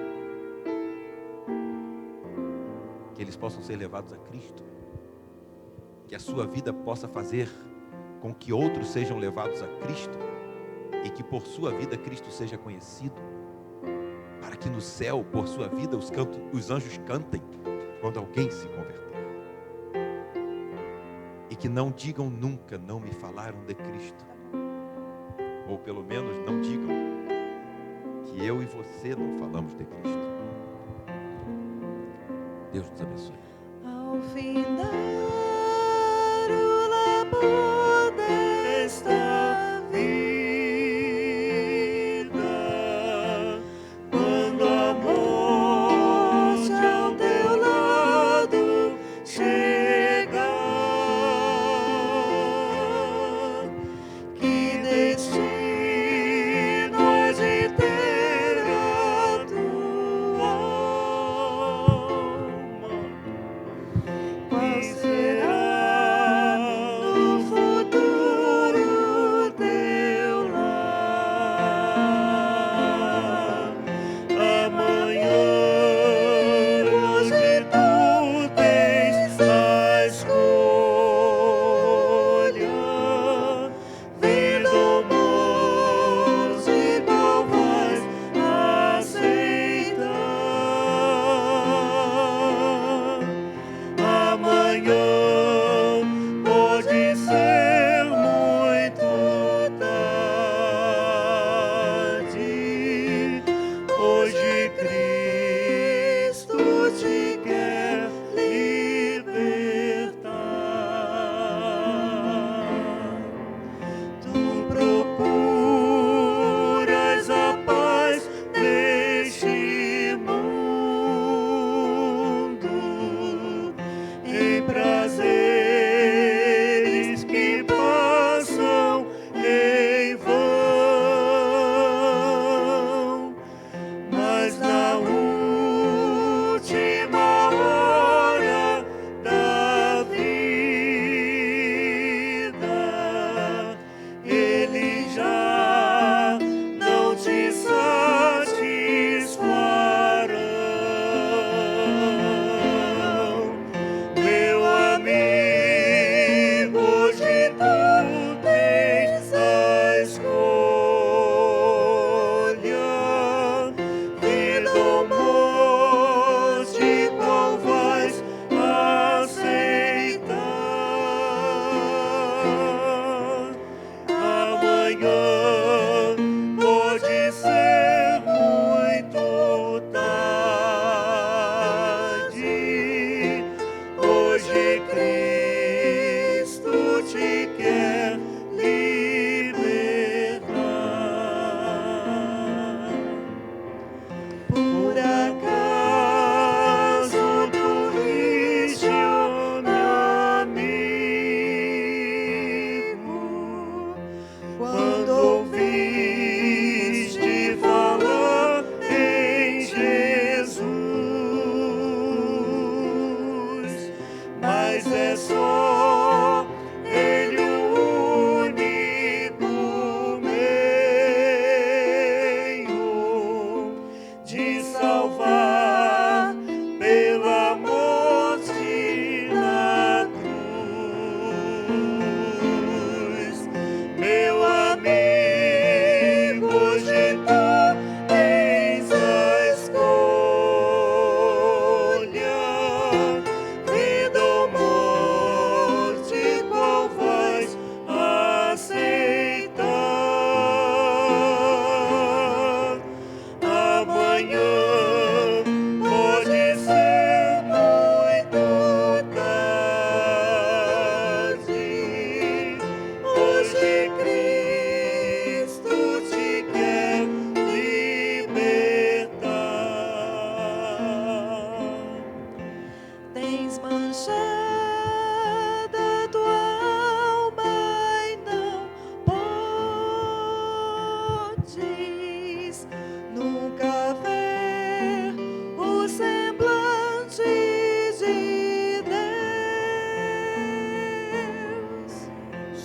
que eles possam ser levados a Cristo, que a sua vida possa fazer com que outros sejam levados a Cristo e que por sua vida Cristo seja conhecido, para que no céu, por sua vida, os anjos cantem quando alguém se converter. E que não digam nunca, não me falaram de Cristo. Ou pelo menos não digam que eu e você não falamos de Cristo. Deus nos abençoe. Ao findar o labor desta vida, quando a morte ao teu lado chegar, que destino há de ter a tua alma? Qual será no futuro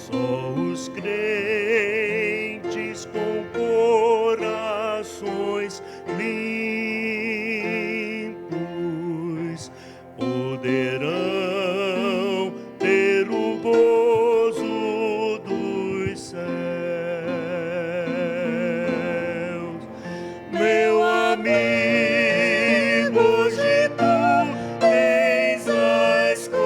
Só os crentes com corações limpos poderão ter o gozo dos céus. Meu amigo, hoje tu tens a escolha,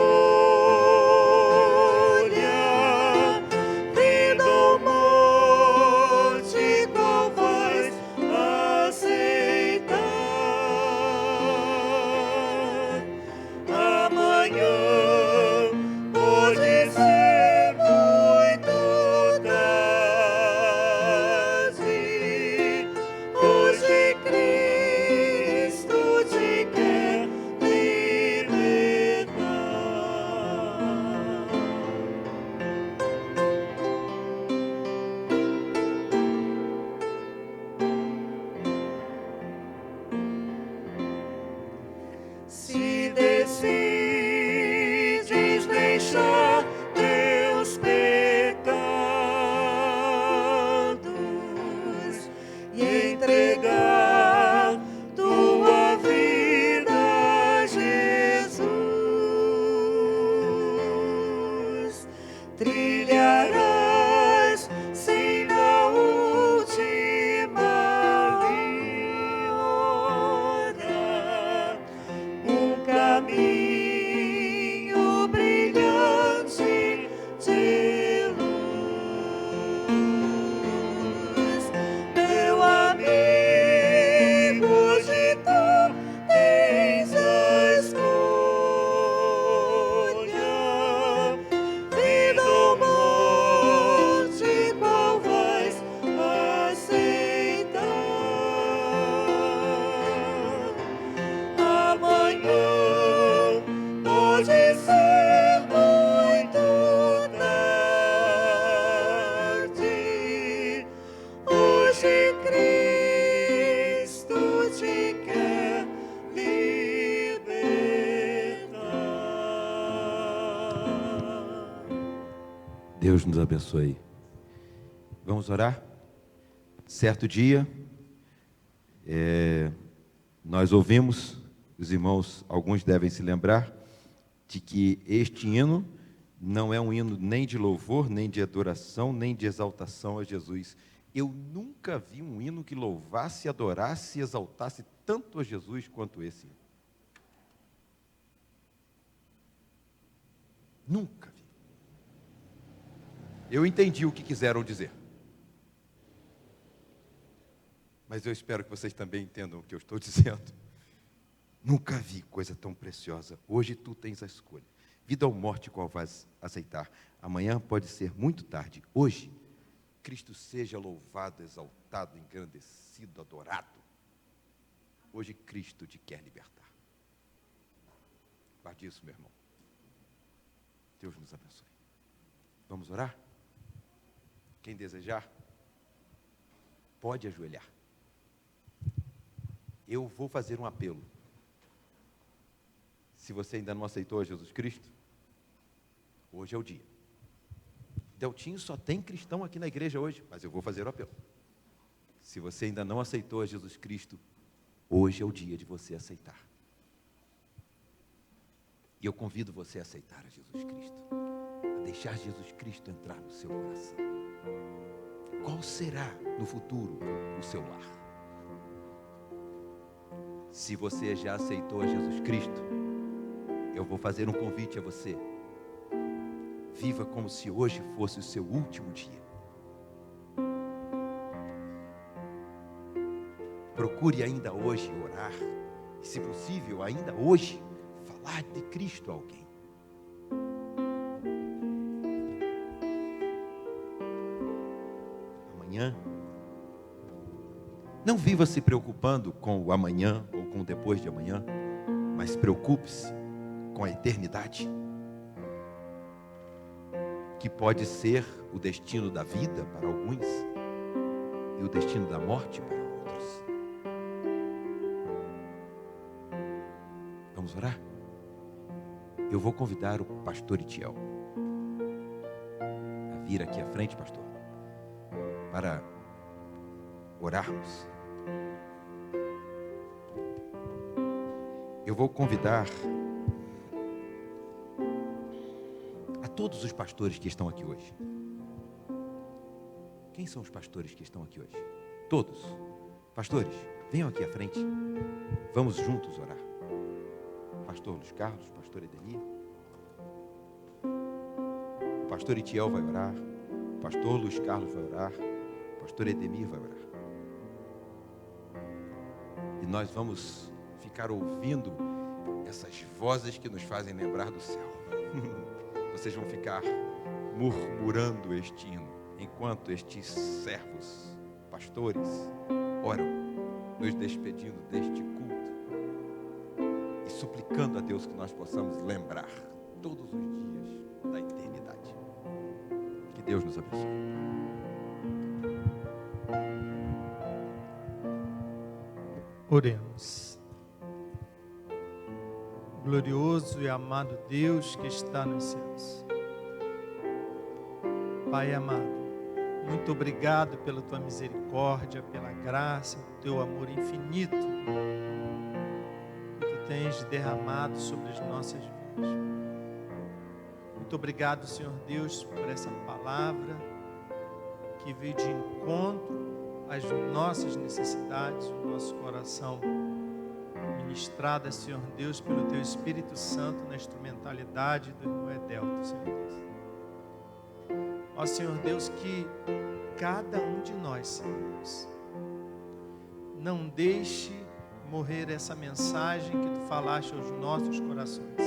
vida ou morte, qual vais aceitar? Amanhã pode ser muito tarde. Hoje Cristo te quer libertar. Se decides deixar teus pecados e entregar tua vida a Jesus, trilharás sem na última hora um caminho brilhante de luz. Meu amigo, hoje tu tens a escolha, vida ou morte, qual vais aceitar? Amanhã pode ser muito tarde. Hoje Cristo te quer libertar. Deus nos abençoe. Vamos orar? Certo dia, nós ouvimos, os irmãos, alguns devem se lembrar, de que este hino não é um hino nem de louvor, nem de adoração, nem de exaltação a Jesus. Eu nunca vi um hino que louvasse, adorasse e exaltasse tanto a Jesus quanto esse hino. Nunca vi. Eu entendi o que quiseram dizer. Mas eu espero que vocês também entendam o que eu estou dizendo. Nunca vi coisa tão preciosa. Hoje tu tens a escolha. Vida ou morte, qual vais aceitar? Amanhã pode ser muito tarde. Hoje, Cristo seja louvado, exaltado, engrandecido, adorado. Hoje Cristo te quer libertar. Guarde isso, meu irmão. Deus nos abençoe. Vamos orar? Quem desejar, pode ajoelhar. Eu vou fazer um apelo. Se você ainda não aceitou a Jesus Cristo, hoje é o dia. Deltinho só tem cristão aqui na igreja hoje, mas eu vou fazer o apelo. Se você ainda não aceitou a Jesus Cristo, hoje é o dia de você aceitar. E eu convido você a aceitar a Jesus Cristo, a deixar Jesus Cristo entrar no seu coração. Qual será no futuro o seu lar? Se você já aceitou a Jesus Cristo, eu vou fazer um convite a você. Viva como se hoje fosse o seu último dia. Procure ainda hoje orar, e, se possível, ainda hoje, falar de Cristo a alguém. Amanhã, não viva se preocupando com o amanhã ou com o depois de amanhã, mas preocupe-se com a eternidade, que pode ser o destino da vida para alguns e o destino da morte para outros. Vamos orar? Eu vou convidar o pastor Itiel a vir aqui à frente, pastor, para orarmos. Eu vou convidar a todos os pastores que estão aqui hoje. Quem são os pastores que estão aqui hoje? Todos. Pastores, venham aqui à frente. Vamos juntos orar. Pastor Luiz Carlos, pastor Edemir. O pastor Itiel vai orar. O pastor Luiz Carlos vai orar. O pastor Edemir vai orar. E nós vamos ficar ouvindo essas vozes que nos fazem lembrar do céu. Vocês vão ficar murmurando este hino, enquanto estes servos, pastores, oram, nos despedindo deste culto e suplicando a Deus que nós possamos lembrar todos os dias da eternidade. Que Deus nos abençoe. Oremos. Glorioso e amado Deus que está nos céus. Pai amado, muito obrigado pela tua misericórdia, pela graça, pelo teu amor infinito que tu tens derramado sobre as nossas vidas. Muito obrigado, Senhor Deus, por essa palavra que veio de encontro às nossas necessidades, o nosso coração, ministrada, Senhor Deus, pelo teu Espírito Santo na instrumentalidade do irmão Edelto, Senhor Deus. Ó Senhor Deus, que cada um de nós, Senhor Deus, não deixe morrer essa mensagem que tu falaste aos nossos corações,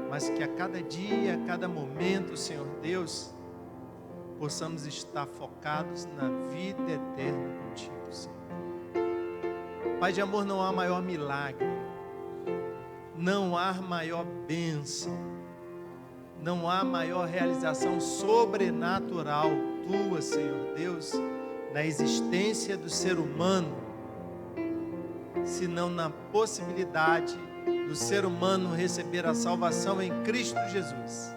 mas que a cada dia, a cada momento, Senhor Deus, possamos estar focados na vida eterna contigo, Senhor. Pai de amor, não há maior milagre, não há maior bênção, não há maior realização sobrenatural tua, Senhor Deus, na existência do ser humano, senão na possibilidade do ser humano receber a salvação em Cristo Jesus.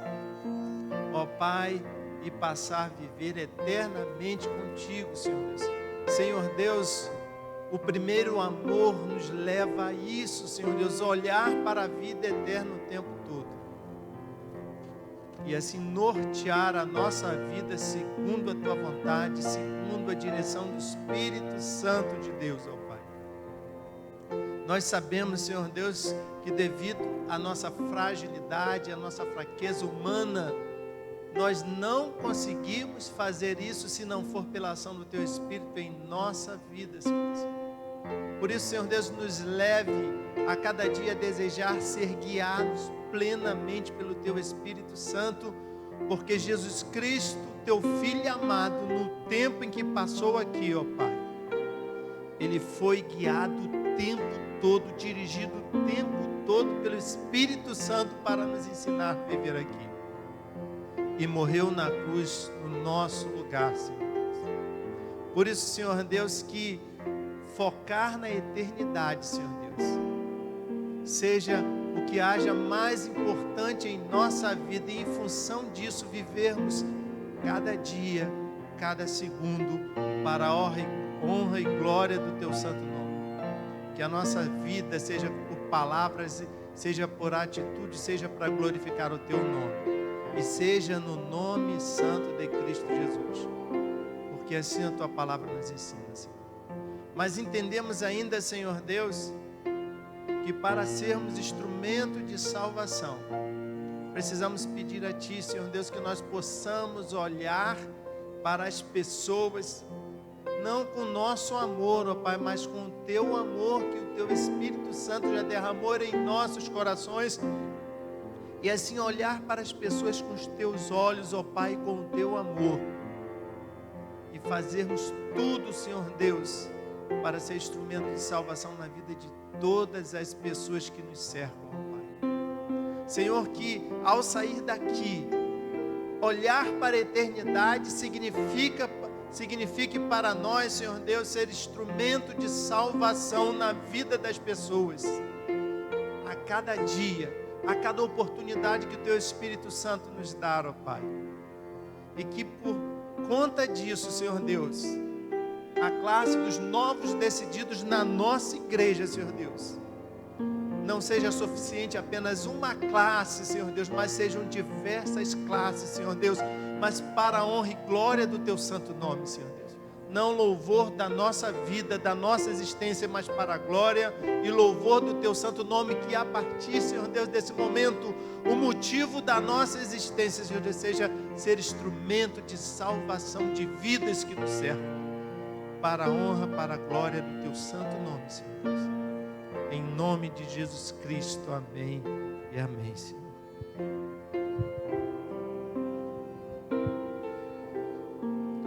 Ó Pai, e passar a viver eternamente contigo, Senhor Deus. Senhor Deus, o primeiro amor nos leva a isso, Senhor Deus, olhar para a vida eterna o tempo todo. E assim nortear a nossa vida segundo a tua vontade, segundo a direção do Espírito Santo de Deus, ó Pai. Nós sabemos, Senhor Deus, que devido à nossa fragilidade, à nossa fraqueza humana, nós não conseguimos fazer isso se não for pela ação do teu Espírito em nossa vida, Senhor Deus. Por isso, Senhor Deus, nos leve a cada dia a desejar ser guiados plenamente pelo teu Espírito Santo, porque Jesus Cristo, teu Filho amado, no tempo em que passou aqui, ó Pai, ele foi guiado o tempo todo, dirigido o tempo todo pelo Espírito Santo para nos ensinar a viver aqui. E morreu na cruz no nosso lugar, Senhor Deus. Por isso, Senhor Deus, que focar na eternidade, Senhor Deus, seja o que haja mais importante em nossa vida, e em função disso vivermos cada dia, cada segundo, para a honra e glória do teu santo nome. Que a nossa vida seja por palavras, seja por atitude, seja para glorificar o teu nome, e seja no nome santo de Cristo Jesus, porque assim a tua palavra nos ensina, Senhor. Mas entendemos ainda, Senhor Deus, que para sermos instrumento de salvação, precisamos pedir a Ti, Senhor Deus, que nós possamos olhar para as pessoas, não com o nosso amor, ó Pai, mas com o Teu amor, que o Teu Espírito Santo já derramou em nossos corações, e assim olhar para as pessoas com os Teus olhos, ó Pai, com o Teu amor, e fazermos tudo, Senhor Deus, para ser instrumento de salvação na vida de todas as pessoas que nos cercam, ó Pai. Senhor, que ao sair daqui, olhar para a eternidade signifique para nós, Senhor Deus, ser instrumento de salvação na vida das pessoas, a cada dia, a cada oportunidade que o Teu Espírito Santo nos dá, ó Pai. E que por conta disso, Senhor Deus, a classe dos novos decididos na nossa igreja, Senhor Deus, não seja suficiente apenas uma classe, Senhor Deus, mas sejam diversas classes, Senhor Deus, mas para a honra e glória do Teu santo nome, Senhor Deus. Não louvor da nossa vida, da nossa existência, mas para a glória e louvor do Teu santo nome, que a partir, Senhor Deus, desse momento, o motivo da nossa existência, Senhor Deus, seja ser instrumento de salvação de vidas que nos cercam, para a honra, para a glória do Teu santo nome, Senhor Deus. Em nome de Jesus Cristo, amém e amém, Senhor.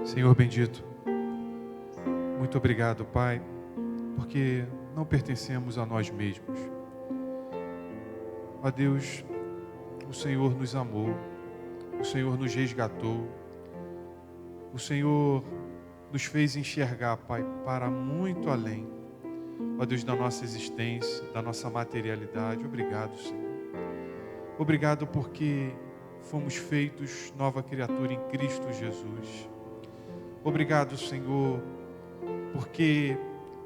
Senhor bendito, muito obrigado, Pai, porque não pertencemos a nós mesmos. Ó Deus, o Senhor nos amou, o Senhor nos resgatou, o Senhor nos fez enxergar, Pai, para muito além, ó Deus, da nossa existência, da nossa materialidade. Obrigado, Senhor. Obrigado porque fomos feitos nova criatura em Cristo Jesus. Obrigado, Senhor, porque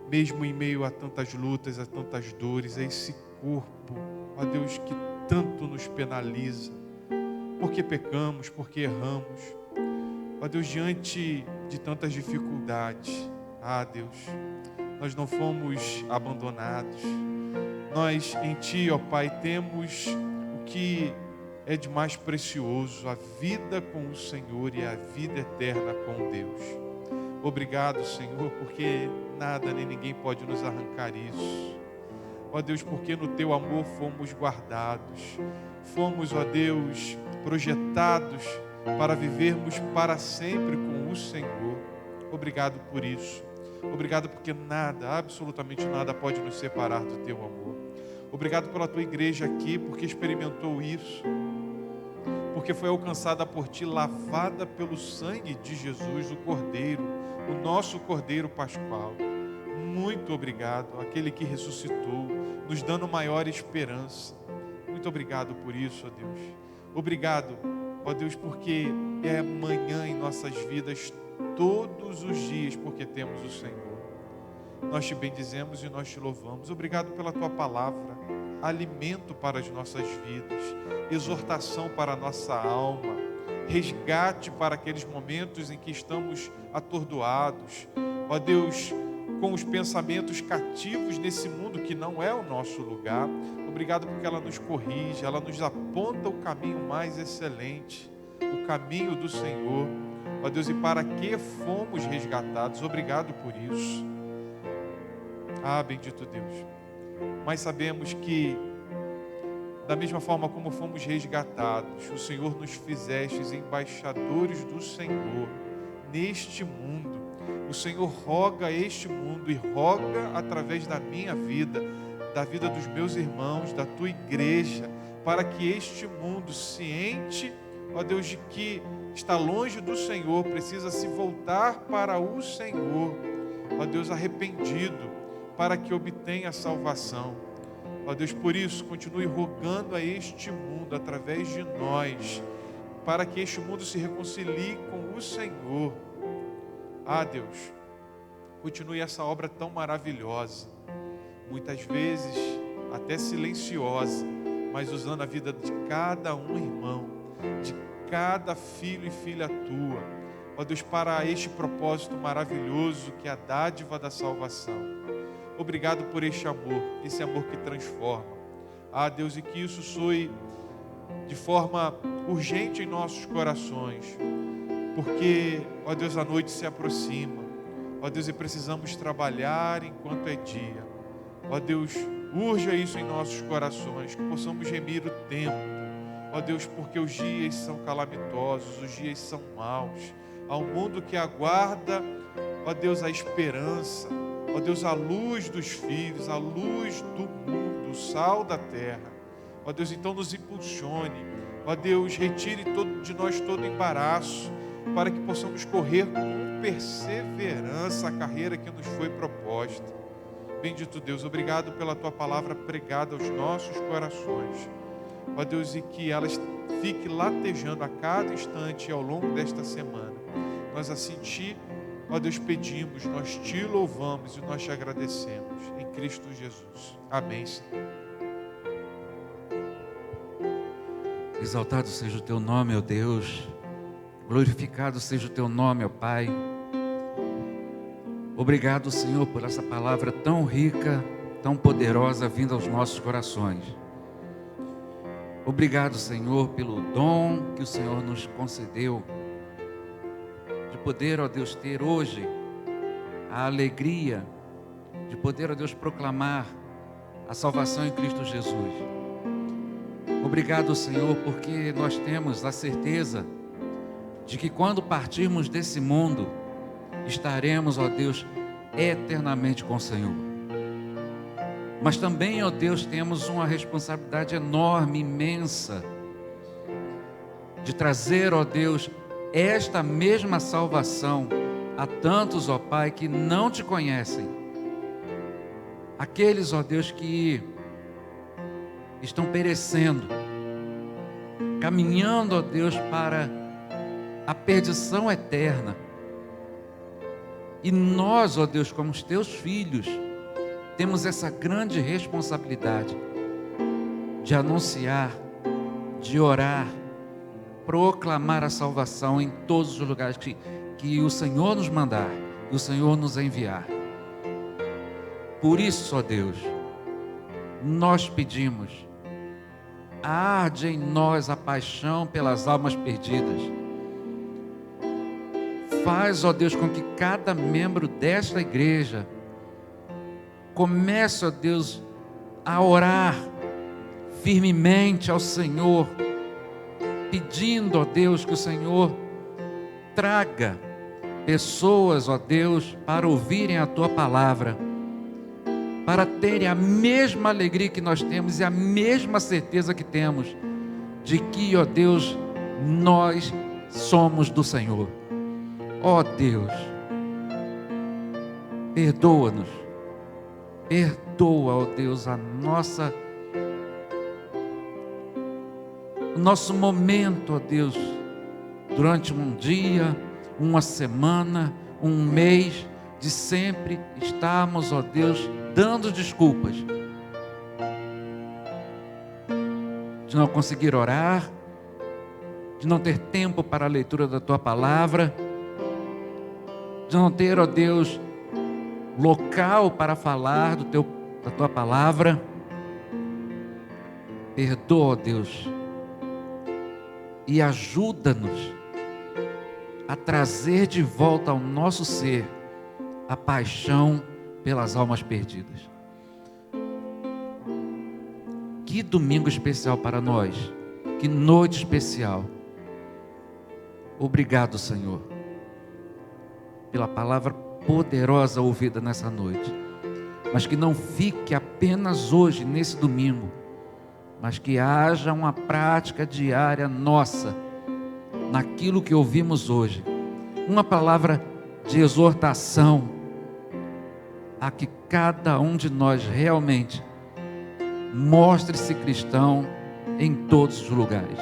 mesmo em meio a tantas lutas, a tantas dores, a esse corpo, ó Deus, que tanto nos penaliza, porque pecamos, porque erramos, ó Deus, diante de tantas dificuldades, Deus, nós não fomos abandonados. Nós em Ti, ó Pai, temos o que é de mais precioso, a vida com o Senhor e a vida eterna com Deus. Obrigado, Senhor, porque nada nem ninguém pode nos arrancar isso. Ó Deus, porque no Teu amor fomos guardados. Fomos, ó Deus, projetados para vivermos para sempre com o Senhor. Obrigado por isso. Obrigado porque nada, absolutamente nada pode nos separar do Teu amor. Obrigado pela Tua igreja aqui, porque experimentou isso. Porque foi alcançada por Ti, lavada pelo sangue de Jesus, o Cordeiro, o nosso Cordeiro Pascual. Muito obrigado, aquele que ressuscitou, nos dando maior esperança. Muito obrigado por isso, ó Deus. Obrigado, ó Deus, porque é manhã em nossas vidas todos os dias, porque temos o Senhor. Nós Te bendizemos e nós Te louvamos. Obrigado pela Tua palavra, alimento para as nossas vidas, exortação para a nossa alma, resgate para aqueles momentos em que estamos atordoados, ó Deus, com os pensamentos cativos nesse mundo que não é o nosso lugar. Obrigado porque ela nos corrige, ela nos aponta o caminho mais excelente, o caminho do Senhor, ó Deus, e para que fomos resgatados. Obrigado por isso. Bendito Deus. Mas sabemos que, da mesma forma como fomos resgatados, o Senhor nos fizestes embaixadores do Senhor neste mundo. O Senhor roga a este mundo e roga através da minha vida, da vida dos meus irmãos, da Tua igreja, para que este mundo ciente, ó Deus, de que está longe do Senhor, precisa se voltar para o Senhor, ó Deus, arrependido, para que obtenha a salvação. Ó Deus, por isso, continue rogando a este mundo, através de nós, para que este mundo se reconcilie com o Senhor. Deus, continue essa obra tão maravilhosa, muitas vezes até silenciosa, mas usando a vida de cada um irmão, de cada filho e filha Tua, ó Deus, para este propósito maravilhoso que é a dádiva da salvação. Obrigado por este amor, esse amor que transforma. Deus, e que isso soe de forma urgente em nossos corações, porque, ó Deus, a noite se aproxima, ó Deus, e precisamos trabalhar enquanto é dia. Ó Deus, urja isso em nossos corações, que possamos gemir o tempo, ó Deus, porque os dias são calamitosos, os dias são maus. Há um mundo que aguarda, ó Deus, a esperança, ó Deus, a luz dos filhos, a luz do mundo, o sal da terra. Ó Deus, então nos impulsione, ó Deus, retire de nós todo embaraço, para que possamos correr com perseverança a carreira que nos foi proposta. Bendito Deus, obrigado pela Tua palavra pregada aos nossos corações. Ó Deus, e que ela fique latejando a cada instante ao longo desta semana. Nós assim te, ó Deus, pedimos, nós te louvamos e nós te agradecemos. Em Cristo Jesus. Amém, Senhor. Exaltado seja o teu nome, ó Deus. Glorificado seja o teu nome, ó Pai. Obrigado, Senhor, por essa palavra tão rica, tão poderosa vinda aos nossos corações. Obrigado, Senhor, pelo dom que o Senhor nos concedeu de poder, ó Deus, ter hoje a alegria de poder, ó Deus, proclamar a salvação em Cristo Jesus. Obrigado, Senhor, porque nós temos a certeza de que quando partirmos desse mundo, estaremos, ó Deus, eternamente com o Senhor. Mas também, ó Deus, temos uma responsabilidade enorme, imensa, de trazer, ó Deus, esta mesma salvação a tantos, ó Pai, que não te conhecem. Aqueles, ó Deus, que estão perecendo, caminhando, ó Deus, para a perdição eterna. E nós, ó Deus, como os teus filhos, temos essa grande responsabilidade de anunciar, de orar, proclamar a salvação em todos os lugares que o Senhor nos mandar, que o Senhor nos enviar. Por isso, ó Deus, nós pedimos, arde em nós a paixão pelas almas perdidas. Faz, ó Deus, com que cada membro desta igreja comece, ó Deus, a orar firmemente ao Senhor, pedindo, ó Deus, que o Senhor traga pessoas, ó Deus, para ouvirem a Tua palavra, para terem a mesma alegria que nós temos e a mesma certeza que temos de que, ó Deus, nós somos do Senhor. Ó Deus, perdoa-nos, perdoa, ó Deus, o nosso momento, ó Deus, durante um dia, uma semana, um mês, de sempre estarmos, ó Deus, dando desculpas, de não conseguir orar, de não ter tempo para a leitura da Tua palavra, de não ter, ó Deus, local para falar da Tua palavra. Perdoa, ó Deus, e ajuda-nos a trazer de volta ao nosso ser a paixão pelas almas perdidas. Que domingo especial para nós, que noite especial. Obrigado, Senhor, pela palavra poderosa ouvida nessa noite, mas que não fique apenas hoje, nesse domingo, mas que haja uma prática diária nossa, naquilo que ouvimos hoje, uma palavra de exortação, a que cada um de nós realmente mostre-se cristão em todos os lugares.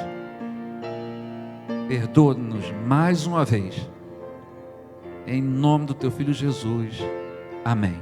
Perdoa-nos mais uma vez, em nome do Teu Filho Jesus, amém.